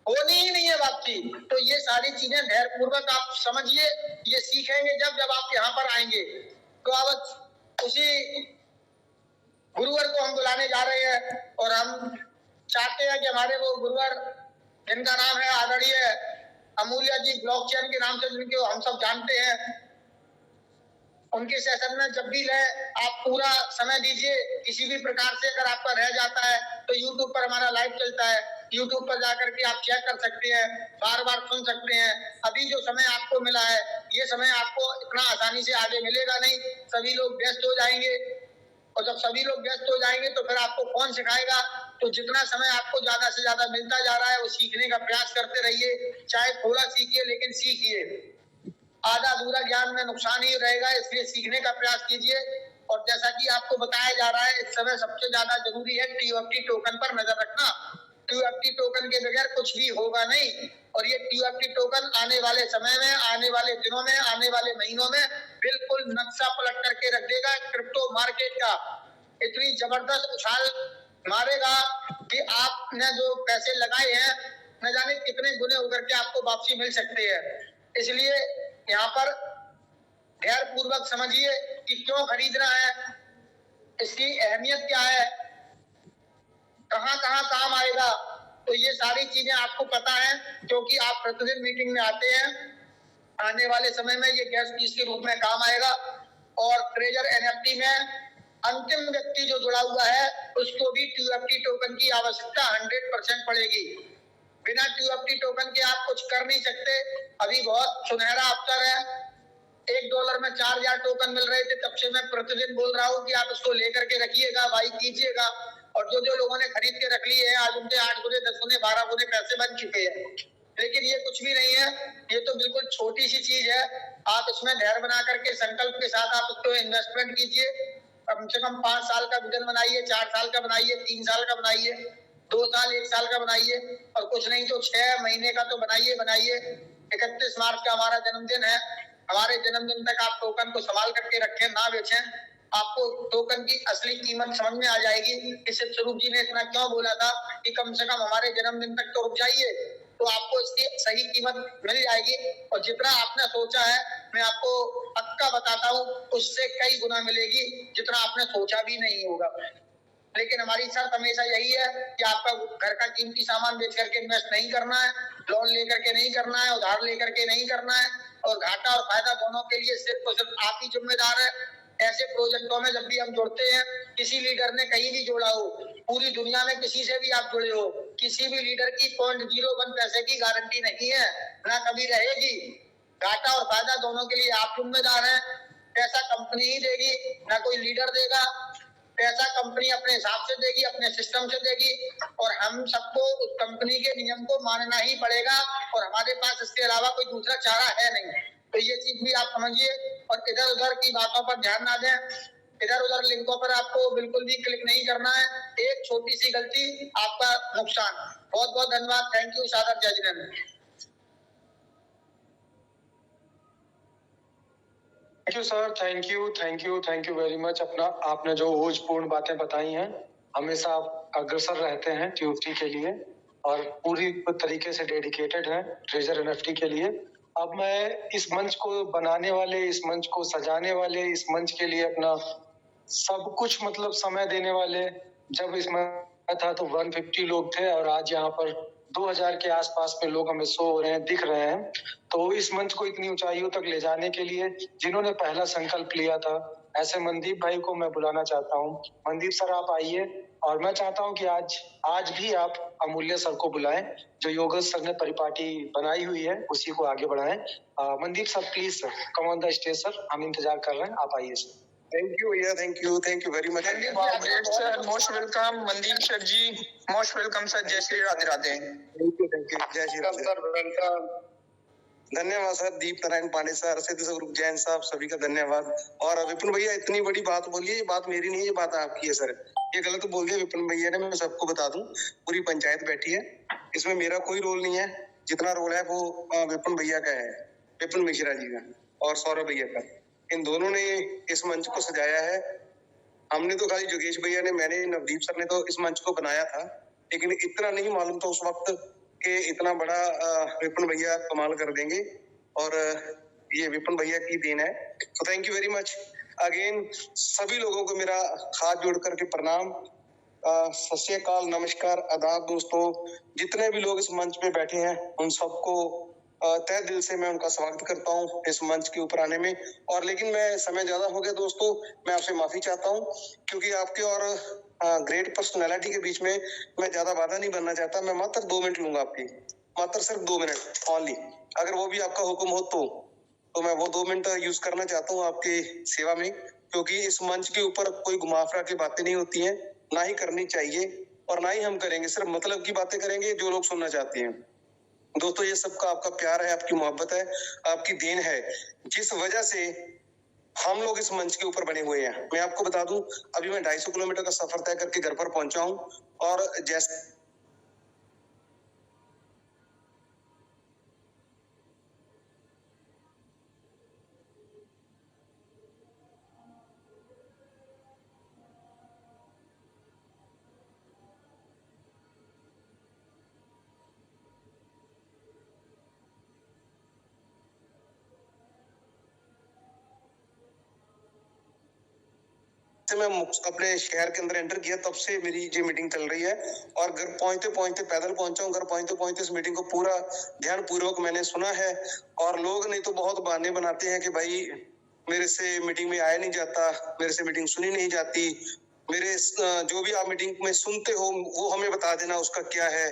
होनी ही नहीं है वापसी। तो ये सारी चीजें धैर्य पूर्वक आप समझिए, ये सीखेंगे जब आप यहाँ पर आएंगे। तो अब उसी गुरुवर को हम बुलाने जा रहे हैं और हम चाहते हैं कि हमारे वो गुरुवर जिनका नाम है आदरणीय अमूल्य जी, ब्लॉकचेन के नाम से जिनको हम सब जानते हैं, उनके सेशन में जब भी रहे आप पूरा समय दीजिए। किसी भी प्रकार से अगर आपका रह जाता है तो YouTube पर हमारा लाइव चलता है, YouTube पर जाकर के आप चेक कर सकते हैं, बार बार सुन सकते हैं। अभी जो समय आपको मिला है ये समय आपको इतना आसानी से आगे मिलेगा नहीं, सभी लोग व्यस्त हो जाएंगे और जब सभी लोग व्यस्त हो जाएंगे तो फिर आपको कौन सिखाएगा। तो जितना समय आपको ज्यादा से ज्यादा मिलता जा रहा है वो सीखने का प्रयास करते रहिए, चाहे थोड़ा सीखिए लेकिन सीखिए। आधा अधूरा ज्ञान में नुकसान ही रहेगा, इसलिए सीखने का प्रयास कीजिए। और जैसा कि आपको बताया जा रहा है इस समय सबसे ज्यादा जरूरी है TUFT टोकन पर नजर रखना। TUFT टोकन के बगैर कुछ भी होगा नहीं और ये TUFT टोकन आने वाले समय में, आने वाले दिनों में, आने वाले महीनों में बिल्कुल नक्शा पलट करके रख देगा क्रिप्टो मार्केट का। इतनी जबरदस्त उछाल मारेगा कि आपने जो पैसे लगाए हैं न जाने कितने गुने होकर के आपको वापसी मिल सकती है। इसलिए यहाँ पर धैर्य पूर्वक समझिए कि क्यों खरीदना है, इसकी अहमियत क्या है, कहाँ कहाँ काम आएगा। तो ये सारी चीजें आपको पता है क्योंकि आप प्रतिदिन मीटिंग में आते हैं। आने वाले समय में ये गैस फीस के रूप में काम आएगा और ट्रेजर NFT में अंतिम व्यक्ति जो जुड़ा हुआ है उसको भी TUFT टोकन की आवश्यकता 100% पड़ेगी। बिना TUFT टोकन के आप कुछ कर नहीं सकते। अभी बहुत सुनहरा अवसर है, $1 में 4,000 टोकन मिल रहे थे, तब से मैं प्रतिदिन बोल रहा हूँ कि आप इसको लेकर के रखिएगा, बाई कीजिएगा। और जो जो लोगों ने खरीद के रख लिए हैं आज उनके 8 गुने, 10 गुने, 12 गुने पैसे बन चुके हैं। लिए कुछ भी नहीं है, ये तो बिल्कुल छोटी सी चीज है। आप इसमें धैर्य बना करके संकल्प के साथ आप उसको इन्वेस्टमेंट कीजिए। कम से कम 5 साल का विजन बनाइए, 4 साल का बनाइए, 3 साल का बनाइए, 2 साल 1 साल का बनाइए, और कुछ नहीं तो 6 महीने का तो बनाइए। 31 मार्च का हमारा जन्मदिन है। हमारे जन्मदिन तक आप टोकन को संभाल करके रखें, ना बेचें। आपको टोकन की असली कीमत समझ में आ जाएगी कि स्वरूप जी ने इतना क्यों बोला था कि कम से कम हमारे जन्मदिन तक तो रुक जाइए, तो आपको इसकी सही कीमत मिल जाएगी। और जितना आपने सोचा है, मैं आपको पक्का बताता हूँ, उससे कई गुना मिलेगी जितना आपने सोचा भी नहीं होगा। लेकिन हमारी शर्त हमेशा यही है कि आपका घर का कीमती सामान बेच करके इन्वेस्ट नहीं करना है, लोन लेकर के नहीं करना है, उधार लेकर के नहीं करना है, और घाटा और फायदा दोनों के लिए सिर्फ और सिर्फ आप ही जिम्मेदार है। ऐसे प्रोजेक्टों में जब भी हम जुड़ते हैं, किसी लीडर ने कहीं भी जोड़ा हो, पूरी दुनिया में किसी से भी आप जुड़े हो, किसी भी लीडर की 0.01 पैसे की गारंटी नहीं है, ना कभी रहेगी। घाटा और फायदा दोनों के लिए आप जिम्मेदार हैं। पैसा कंपनी ही देगी, ना कोई लीडर देगा। पैसा कंपनी अपने हिसाब से देगी, अपने सिस्टम से देगी, और हम सबको उस कंपनी के नियम को मानना ही पड़ेगा, और हमारे पास इसके अलावा कोई दूसरा चारा है नहीं। तो ये चीज भी आप समझिए, और इधर उधर की बातों पर ध्यान ना दें। इधर उधर लिंकों पर आपको बिल्कुल भी क्लिक नहीं करना है। एक छोटी सी गलती, आपका नुकसान। बहुत बहुत धन्यवाद। Thank you. सादर जय Jinendra. Thank you sir, thank you very much. अपना आपने जो ओजपूर्ण बातें बताई हैं, हमेशा आप अग्रसर रहते हैं ट्यूबटी के लिए, और पूरी तरीके से डेडिकेटेड हैं ट्रेजर एनएफटी के लिए। अब मैं इस मंच को बनाने वाले, इस मंच को सजाने वाले, इस मंच के लिए अपना सब कुछ मतलब समय देने वाले, जब इसमें था तो 150 लोग थे, और आज यहाँ पर 2000 के आसपास में लोग हमें शो हो रहे हैं, दिख रहे हैं। तो इस मंच को इतनी ऊंचाइयों तक ले जाने के लिए जिन्होंने पहला संकल्प लिया था, ऐसे मनदीप भाई को मैं बुलाना चाहता हूँ। मनदीप सर आप आइए, और मैं चाहता हूँ कि आज भी आप अमूल्य सर को बुलाएं, जो योगेश सर ने परिपाटी बनाई हुई है उसी को आगे बढ़ाएं। Mandeep sir please sir come on the stage sir, हम इंतजार कर रहे हैं, आप आइए sir. Thank you, yeah, thank you very much. Wow, great sir, most welcome, Mandeep sir ji, most welcome sir. जय श्री राधे राधे। Thank you, जय श्री राधे। Sir welcome. धन्यवाद सर, दीप नारायण पांडे सर, सिद्ध स्वरूप जैन साहब, सभी का धन्यवाद। और विपिन भैया इतनी बड़ी बात बोली है, ये बात मेरी नहीं है, ये बात आपकी है सर। ये गलत बोल दिया विपिन भैया ने, मैं सबको बता दूं, पूरी पंचायत बैठी है, इसमें मेरा कोई रोल नहीं है। जितना रोल है वो विपिन भैया का है, विपिन मिश्रा जी का और सौरभ भैया का। इन दोनों ने इस मंच को सजाया है। हमने तो खाली योगेश भैया ने, मैंने, नवदीप सर ने तो इस मंच को बनाया था, लेकिन इतना नहीं मालूम था उस वक्त कि इतना बड़ा विपिन भैया कमाल कर देंगे, और ये विपिन भैया की देन है। तो thank you very much again. सभी लोगों को मेरा हाथ जोड़ करके प्रणाम, सत श्री अकाल, नमस्कार, आदाब दोस्तों। जितने भी लोग इस मंच पे बैठे हैं उन सबको तहे दिल से मैं उनका स्वागत करता हूँ इस मंच के ऊपर आने में। और लेकिन मैं समय ज्यादा हो गया दोस्तों, मैं आपसे माफी चाहता हूँ, क्योंकि आपके और ग्रेट पर्सनालिटी के बीच में मैं ज्यादा बाधा नहीं बनना चाहता। मैं मात्र 2 मिनट लूंगा आपकी, मात्र सिर्फ 2 मिनट ओनली, अगर वो भी आपका हुक्म हो तो मैं वो 2 मिनट यूज करना चाहता हूँ आपकी सेवा में, क्योंकि इस मंच के ऊपर कोई घुमाफरा की बातें नहीं होती हैं, ना ही करनी चाहिए, और ना ही हम करेंगे। सिर्फ मतलब की बातें करेंगे जो लोग सुनना चाहते हैं। दोस्तों ये सबका आपका प्यार है, आपकी मोहब्बत है, आपकी देन है, जिस वजह से हम लोग इस मंच के ऊपर बने हुए हैं। मैं आपको बता दूं, अभी मैं 250 किलोमीटर का सफर तय करके घर पर पहुंचा हूं, और जैसे मैं अपने शहर के अंदर एंटर किया, तब से मेरी ये मीटिंग चल रही है, और घर पहुंचते पहुंचते पैदल पहुंचा हूं। घर पहुंचते पहुंचते इस मीटिंग को पूरा ध्यान पूर्वक मैंने सुना है। और लोग नहीं तो बहुत बहाने बनाते हैं कि भाई मेरे से मीटिंग में आया नहीं जाता, मेरे से मीटिंग सुनी नहीं जाती, मेरे जो भी आप मीटिंग में सुनते हो वो हमें बता देना उसका क्या है।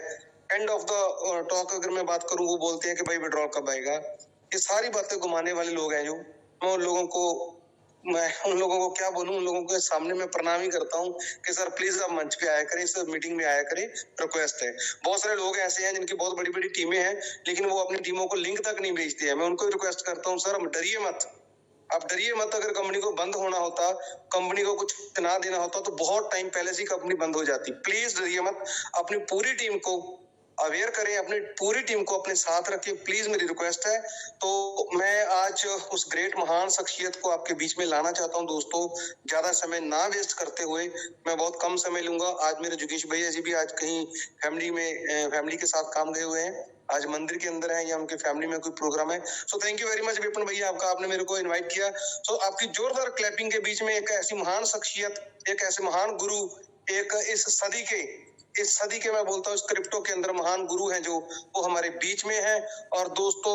एंड ऑफ द टॉक अगर मैं बात करूं, वो बोलते हैं कि भाई विड्रॉल कब आएगा। ये सारी बातें घुमाने वाले लोग हैं जो, मैं उन लोगों को मैं उन लोगों को क्या बोलूं, उन लोगों के सामने मैं प्रणाम ही करता हूं कि सर प्लीज आप मंच पे आया करें, इस मीटिंग में आया करें, रिक्वेस्ट है। बहुत सारे लोग ऐसे हैं जिनकी बहुत बड़ी बड़ी टीमें हैं, लेकिन वो अपनी टीमों को लिंक तक नहीं भेजते हैं। मैं उनको रिक्वेस्ट करता हूँ, सर डरिए मत, आप डरिए मत। अगर कंपनी को बंद होना होता, कंपनी को कुछ ना देना होता तो बहुत टाइम पहले से कंपनी बंद हो जाती। प्लीज डरिए मत, अपनी पूरी टीम को अवेयर करें, अपनी पूरी टीम को अपने साथ रखें, प्लीज मेरी रिक्वेस्ट है। तो मैं आज उस ग्रेट महान शख्सियत को आपके बीच में लाना चाहता हूं दोस्तों, ज्यादा समय ना वेस्ट करते हुए। मैं बहुत कम समय लूंगा। आज मेरे जुगेश भैया जी भी आज कहीं फैमिली के साथ काम गए हुए हैं, आज मंदिर के अंदर है या उनके फैमिली में कोई प्रोग्राम है। So thank you very much Vipin भैया, आपने मेरे को इनवाइट किया। सो आपकी जोरदार क्लैपिंग के बीच में एक ऐसी महान शख्सियत, एक ऐसे महान गुरु, एक इस सदी के मैं बोलता हूँ इस क्रिप्टो के अंदर महान गुरु हैं जो वो हमारे बीच में है। और दोस्तों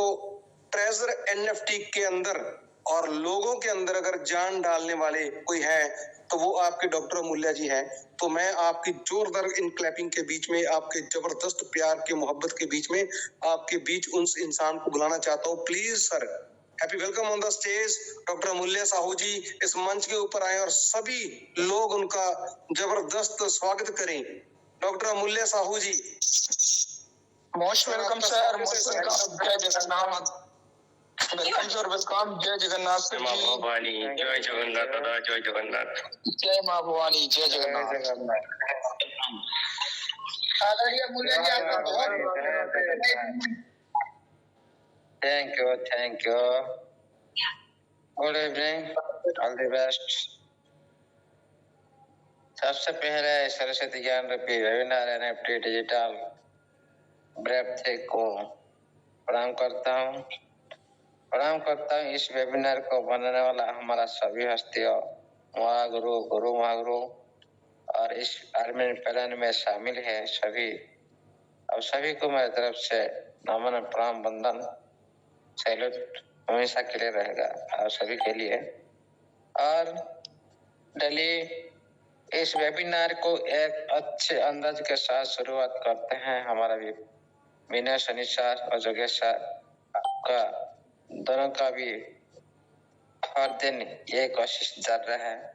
ट्रेजर एनएफटी के अंदर और लोगों के अंदर अगर जान डालने वाले कोई है तो वो आपके डॉक्टर अमूल्य जी हैं। तो मैं आपकी जोरदार इन क्लैपिंग के बीच में, आपके जबरदस्त प्यार के मोहब्बत के बीच में, आपके बीच उस इंसान को बुलाना चाहता हूँ। Please sir, happy welcome on the stage. Doctor Amulya Sahu जी इस मंच के ऊपर आए और सभी लोग उनका जबरदस्त स्वागत करें। Doctor Amulya Sahu ji, most welcome sir, most welcome. जय जगन्नाथ। Welcome sir, welcome. जय जगन्नाथ सर माँ जी। भवानी, जय जगन्नाथ दादा, जय जगन्नाथ। जय माँ भवानी, जय जगन्नाथ। आदरणीय अमूल्य जी, आपका बहुत thank you. Good evening, all the best. सबसे पहले सरस्वती ज्ञान रूपी वेबिनार एनएफटी डिजिटल ब्रेथ को प्रणाम करता हूँ। इस वेबिनार को बनाने वाला हमारा सभी हस्तियों, महागुरु, गुरु महागुरु और इस आर्मी पैनल में शामिल है सभी, और सभी को मेरी तरफ से नमन प्रणाम वंदन सैल्यूट हमेशा के लिए रहेगा और सभी के लिए। और डेली इस वेबिनार को एक अच्छे अंदाज के साथ शुरुआत करते हैं। हमारा भी विनय शनि सर और जोगेश सर का दोनों का भी हर दिन ये कोशिश चल रहा है।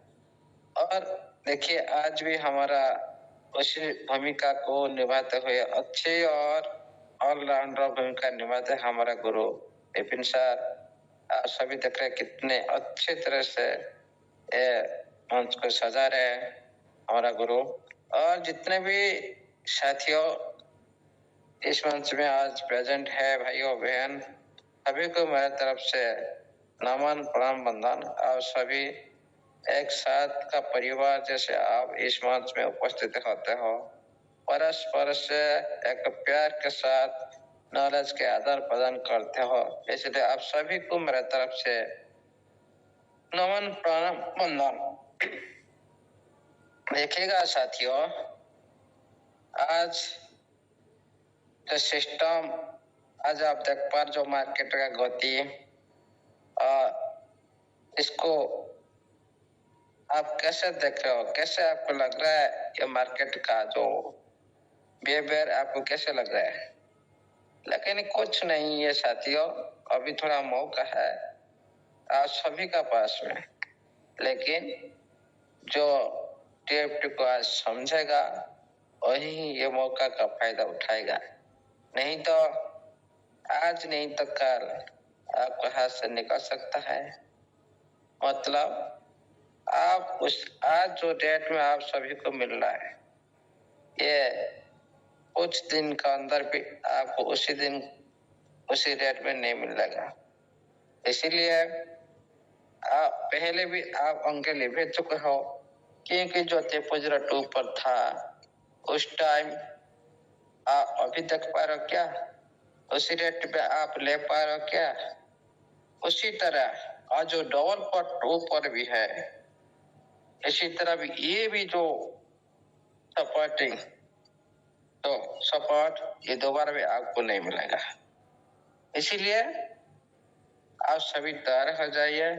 और देखिए आज भी हमारा उसी भूमिका को निभाते हुए अच्छे और ऑलराउंडर भूमिका निभाते हमारा गुरु विपिन सर। आप सभी देख रहे कितने अच्छे तरह से मंच को सजा रहे हैं हमारा गुरु। और जितने भी साथियों इस मंच में आज प्रेजेंट है, भाइयों बहन, सभी को मेरे तरफ से नमन प्रणाम वंदन। और सभी एक साथ का परिवार जैसे आप इस मंच में उपस्थित होते हो, परस्पर से एक प्यार के साथ नॉलेज के आदान प्रदान करते हो, इसलिए आप सभी को मेरे तरफ से नमन प्रणाम वंदन। देखिएगा साथियों, आज जो सिस्टम, आज आप देख पा जो मार्केट का गति, इसको आप कैसे देख रहे हो, कैसे आपको लग रहा है ये मार्केट का जो बिहेवियर आपको कैसे लग रहा है? लेकिन कुछ नहीं है साथियों, अभी थोड़ा मौका है आज सभी का पास में, लेकिन जो टीएफटी को आज समझेगा वही ये मौका का फायदा उठाएगा। नहीं तो आज नहीं तो कल आपके हाथ से निकल सकता है। मतलब आप उस आज जो डेट में आप सभी को मिल रहा है, ये कुछ दिन का अंदर भी आपको उसी दिन उसी डेट में नहीं मिलेगा। इसीलिए आप पहले भी आप अंकेल भेज चुके हो, क्योंकि जो 2 पर था उस टाइम आप अभी तक पा रहे हो क्या? उसी रेट पे आप ले पा रहे हो क्या? उसी तरह आज जो डबल पर 2 पर भी है, इसी तरह भी ये भी जो सपोर्टिंग तो सपोर्ट ये दोबारा भी आपको नहीं मिलेगा। इसीलिए आप सभी तैयार हो जाइए,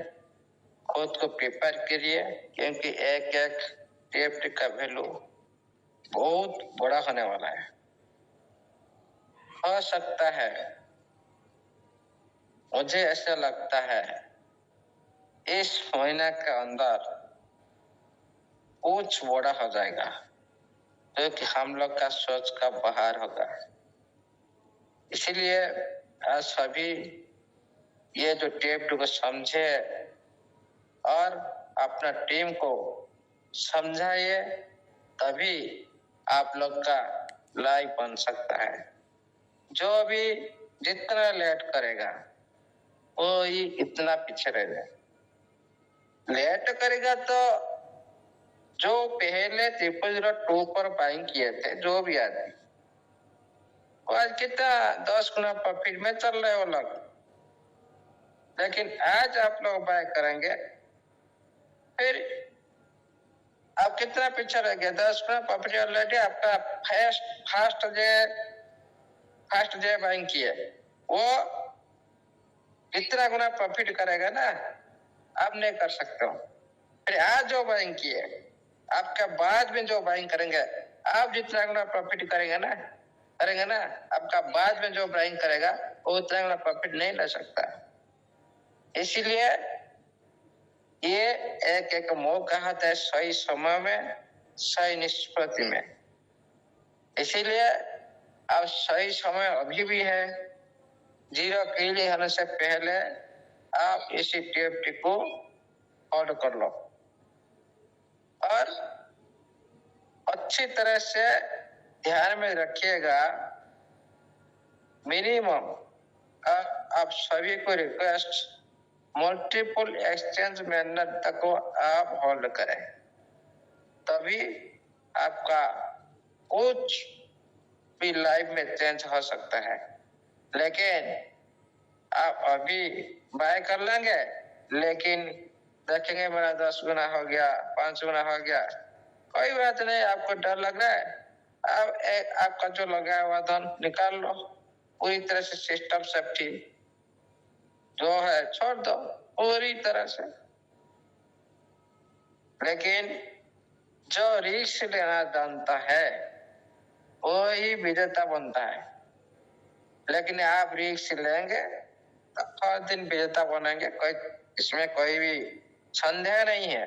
खुद को प्रिपेयर करिए, क्योंकि एक एक टीएफटी का वैल्यू बहुत बड़ा होने वाला है। हो सकता है, मुझे ऐसा लगता है इस महीने के अंदर कुछ बड़ा हो जाएगा जो कि हम लोग का सोच का बाहर होगा। इसीलिए आज सभी ये जो टेप को समझे और अपना टीम को समझाइए, तभी आप लोग का लाइव बन सकता है। जो भी जितना लेट करेगा वो ही इतना पीछे रहेगा। लेट करेगा तो जो पहले 002 पर बाइंग किए थे जो भी आदमी, वो आज कितना 10 गुना प्रॉफिट में चल रहे वो लोग। लेकिन आज आप लोग बाय करेंगे, फिर आप कितना पीछे रह गए? 10 गुना प्रॉफिट ऑलरेडी आपका फास्ट डे बाइंग किए, वो कितना गुना प्रॉफिट करेगा ना, आप नहीं कर सकते हो। फिर आज जो बाइंग किए, आपका बाद में जो बाइंग करेंगे, आप जितना गुना प्रॉफिट करेंगे ना, आपका बाद में जो बाइंग करेगा वो उतना गुना प्रॉफिट नहीं ले सकता। इसीलिए ये एक मौका आता है सही समय में, सही निष्पत्ति में। इसीलिए अब सही समय अभी भी है। 0 के होने से पहले आप इसी टीएफटी को होल्ड कर लो और अच्छी तरह से ध्यान में रखिएगा। मिनिमम आप सभी को रिक्वेस्ट, मल्टीपल एक्सचेंज मैनर तक को आप होल्ड करें, तभी आपका कुछ भी लाइफ में चेंज हो सकता है। लेकिन आप अभी बाय कर लेंगे, लेकिन देखेंगे मेरा 10 गुना हो गया, 5 गुना हो गया, कोई बात नहीं। आपको डर लग रहा है, आपका जो लगाया हुआ धन निकाल लो, पूरी तरह से सिस्टम सेफ्टी जो है छोड़ दो पूरी तरह से। लेकिन जो रिस्क लेना जानता है वो ही विजेता बनता है। लेकिन आप रिस्क लेंगे तो हर दिन विजेता बनेंगे, इसमें कोई भी संदेह नहीं है।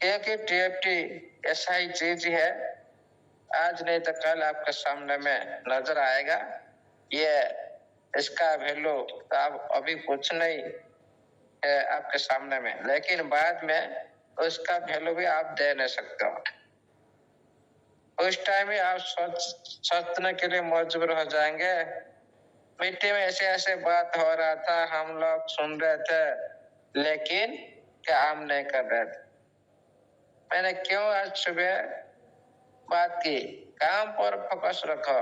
क्योंकि टीएफटी ऐसा ही चीज है, आज नहीं तो कल आपके सामने में नजर आएगा। ये इसका वैल्यू अब अभी कुछ नहीं है आपके सामने में, लेकिन बाद में उसका वैल्यू भी आप दे नहीं सकते हो। उस टाइम में आप सोचने के लिए मजबूर हो जाएंगे। मिट्टी में ऐसे ऐसे बात हो रहा था, हम लोग सुन रहे थे लेकिन काम नहीं कर रहे थे। मैंने क्यों आज सुबह बात की, काम पर फोकस रखो।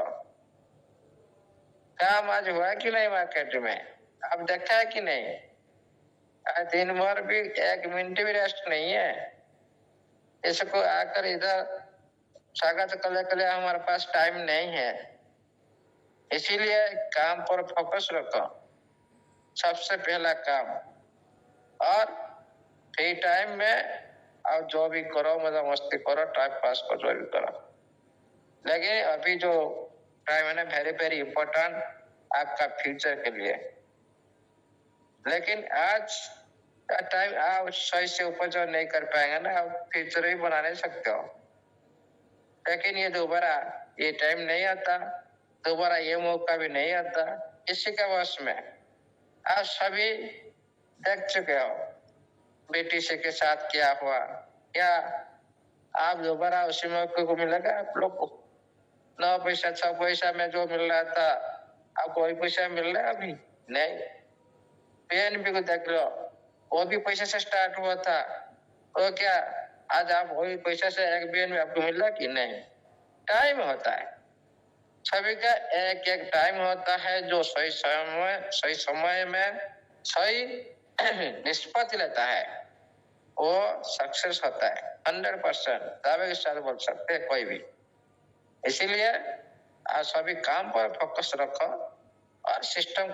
काम आज हुआ कि नहीं मार्केट में, अब देखा है कि नहीं? आज दिन भर भी 1 मिनट भी रेस्ट नहीं है। इसको आकर इधर स्वागत करने के लिए हमारे पास टाइम नहीं है। इसीलिए काम पर फोकस रखो, सबसे पहला काम। और फ्री टाइम में आप जो भी करो, मजा मस्ती करो, टाइम पास करो, जो भी करो। लेकिन अभी जो टाइम है ना, वेरी वेरी इंपॉर्टेंट आपका फ्यूचर के लिए। लेकिन आज का टाइम आप सही से ऊपर जो नहीं कर पाएंगे ना, आप फ्यूचर भी बना नहीं सकते हो। लेकिन ये दोबारा ये टाइम नहीं आता, दोबारा ये मौका भी नहीं आता किसी के वश में। आप सभी देख चुके हो बीटीसी के साथ क्या हुआ। क्या आप दोबारा उसी मौके को मिलेगा आप लोग को? 9 पैसा 6 पैसा में जो मिल रहा था, आपको वही पैसा मिल रहा है अभी? नहीं। पीएनबी को देख लो, वो भी पैसे से स्टार्ट हुआ था, तो क्या आज आप वही पैसा से एक बीएन में आपको मिल रहा कि नहीं? टाइम होता है, सभी का एक एक टाइम होता है जो सही समय में सही निष्पत्ति लेता है, वो सक्सेस होता है। 100% दावे के साथ बोल सकते हैं कोई भी। इसीलिए आप सभी काम पर फोकस रखो और सिस्टम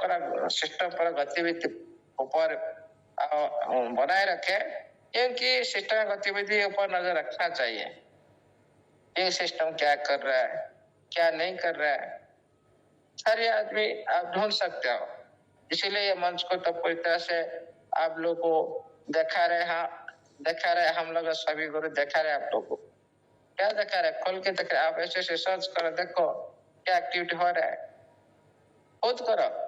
पर गतिविधि ऊपर बनाए रखे, क्योंकि सिस्टम गतिविधि ऊपर नजर रखना चाहिए। ये सिस्टम क्या कर रहा है, क्या नहीं कर रहा है, सारे आदमी आप ढूंढ सकते हो। इसीलिए ये मंच को तो पूरी तरह से आप लोग को देखा रहे, हाँ देखा रहे हम लोग सभी गुरु देखा रहे आप लोग को, क्या देखा रहे, खोल के देख रहे, आप ऐसे सर्च करो, देखो क्या एक्टिविटी हो रहा है, खुद करो।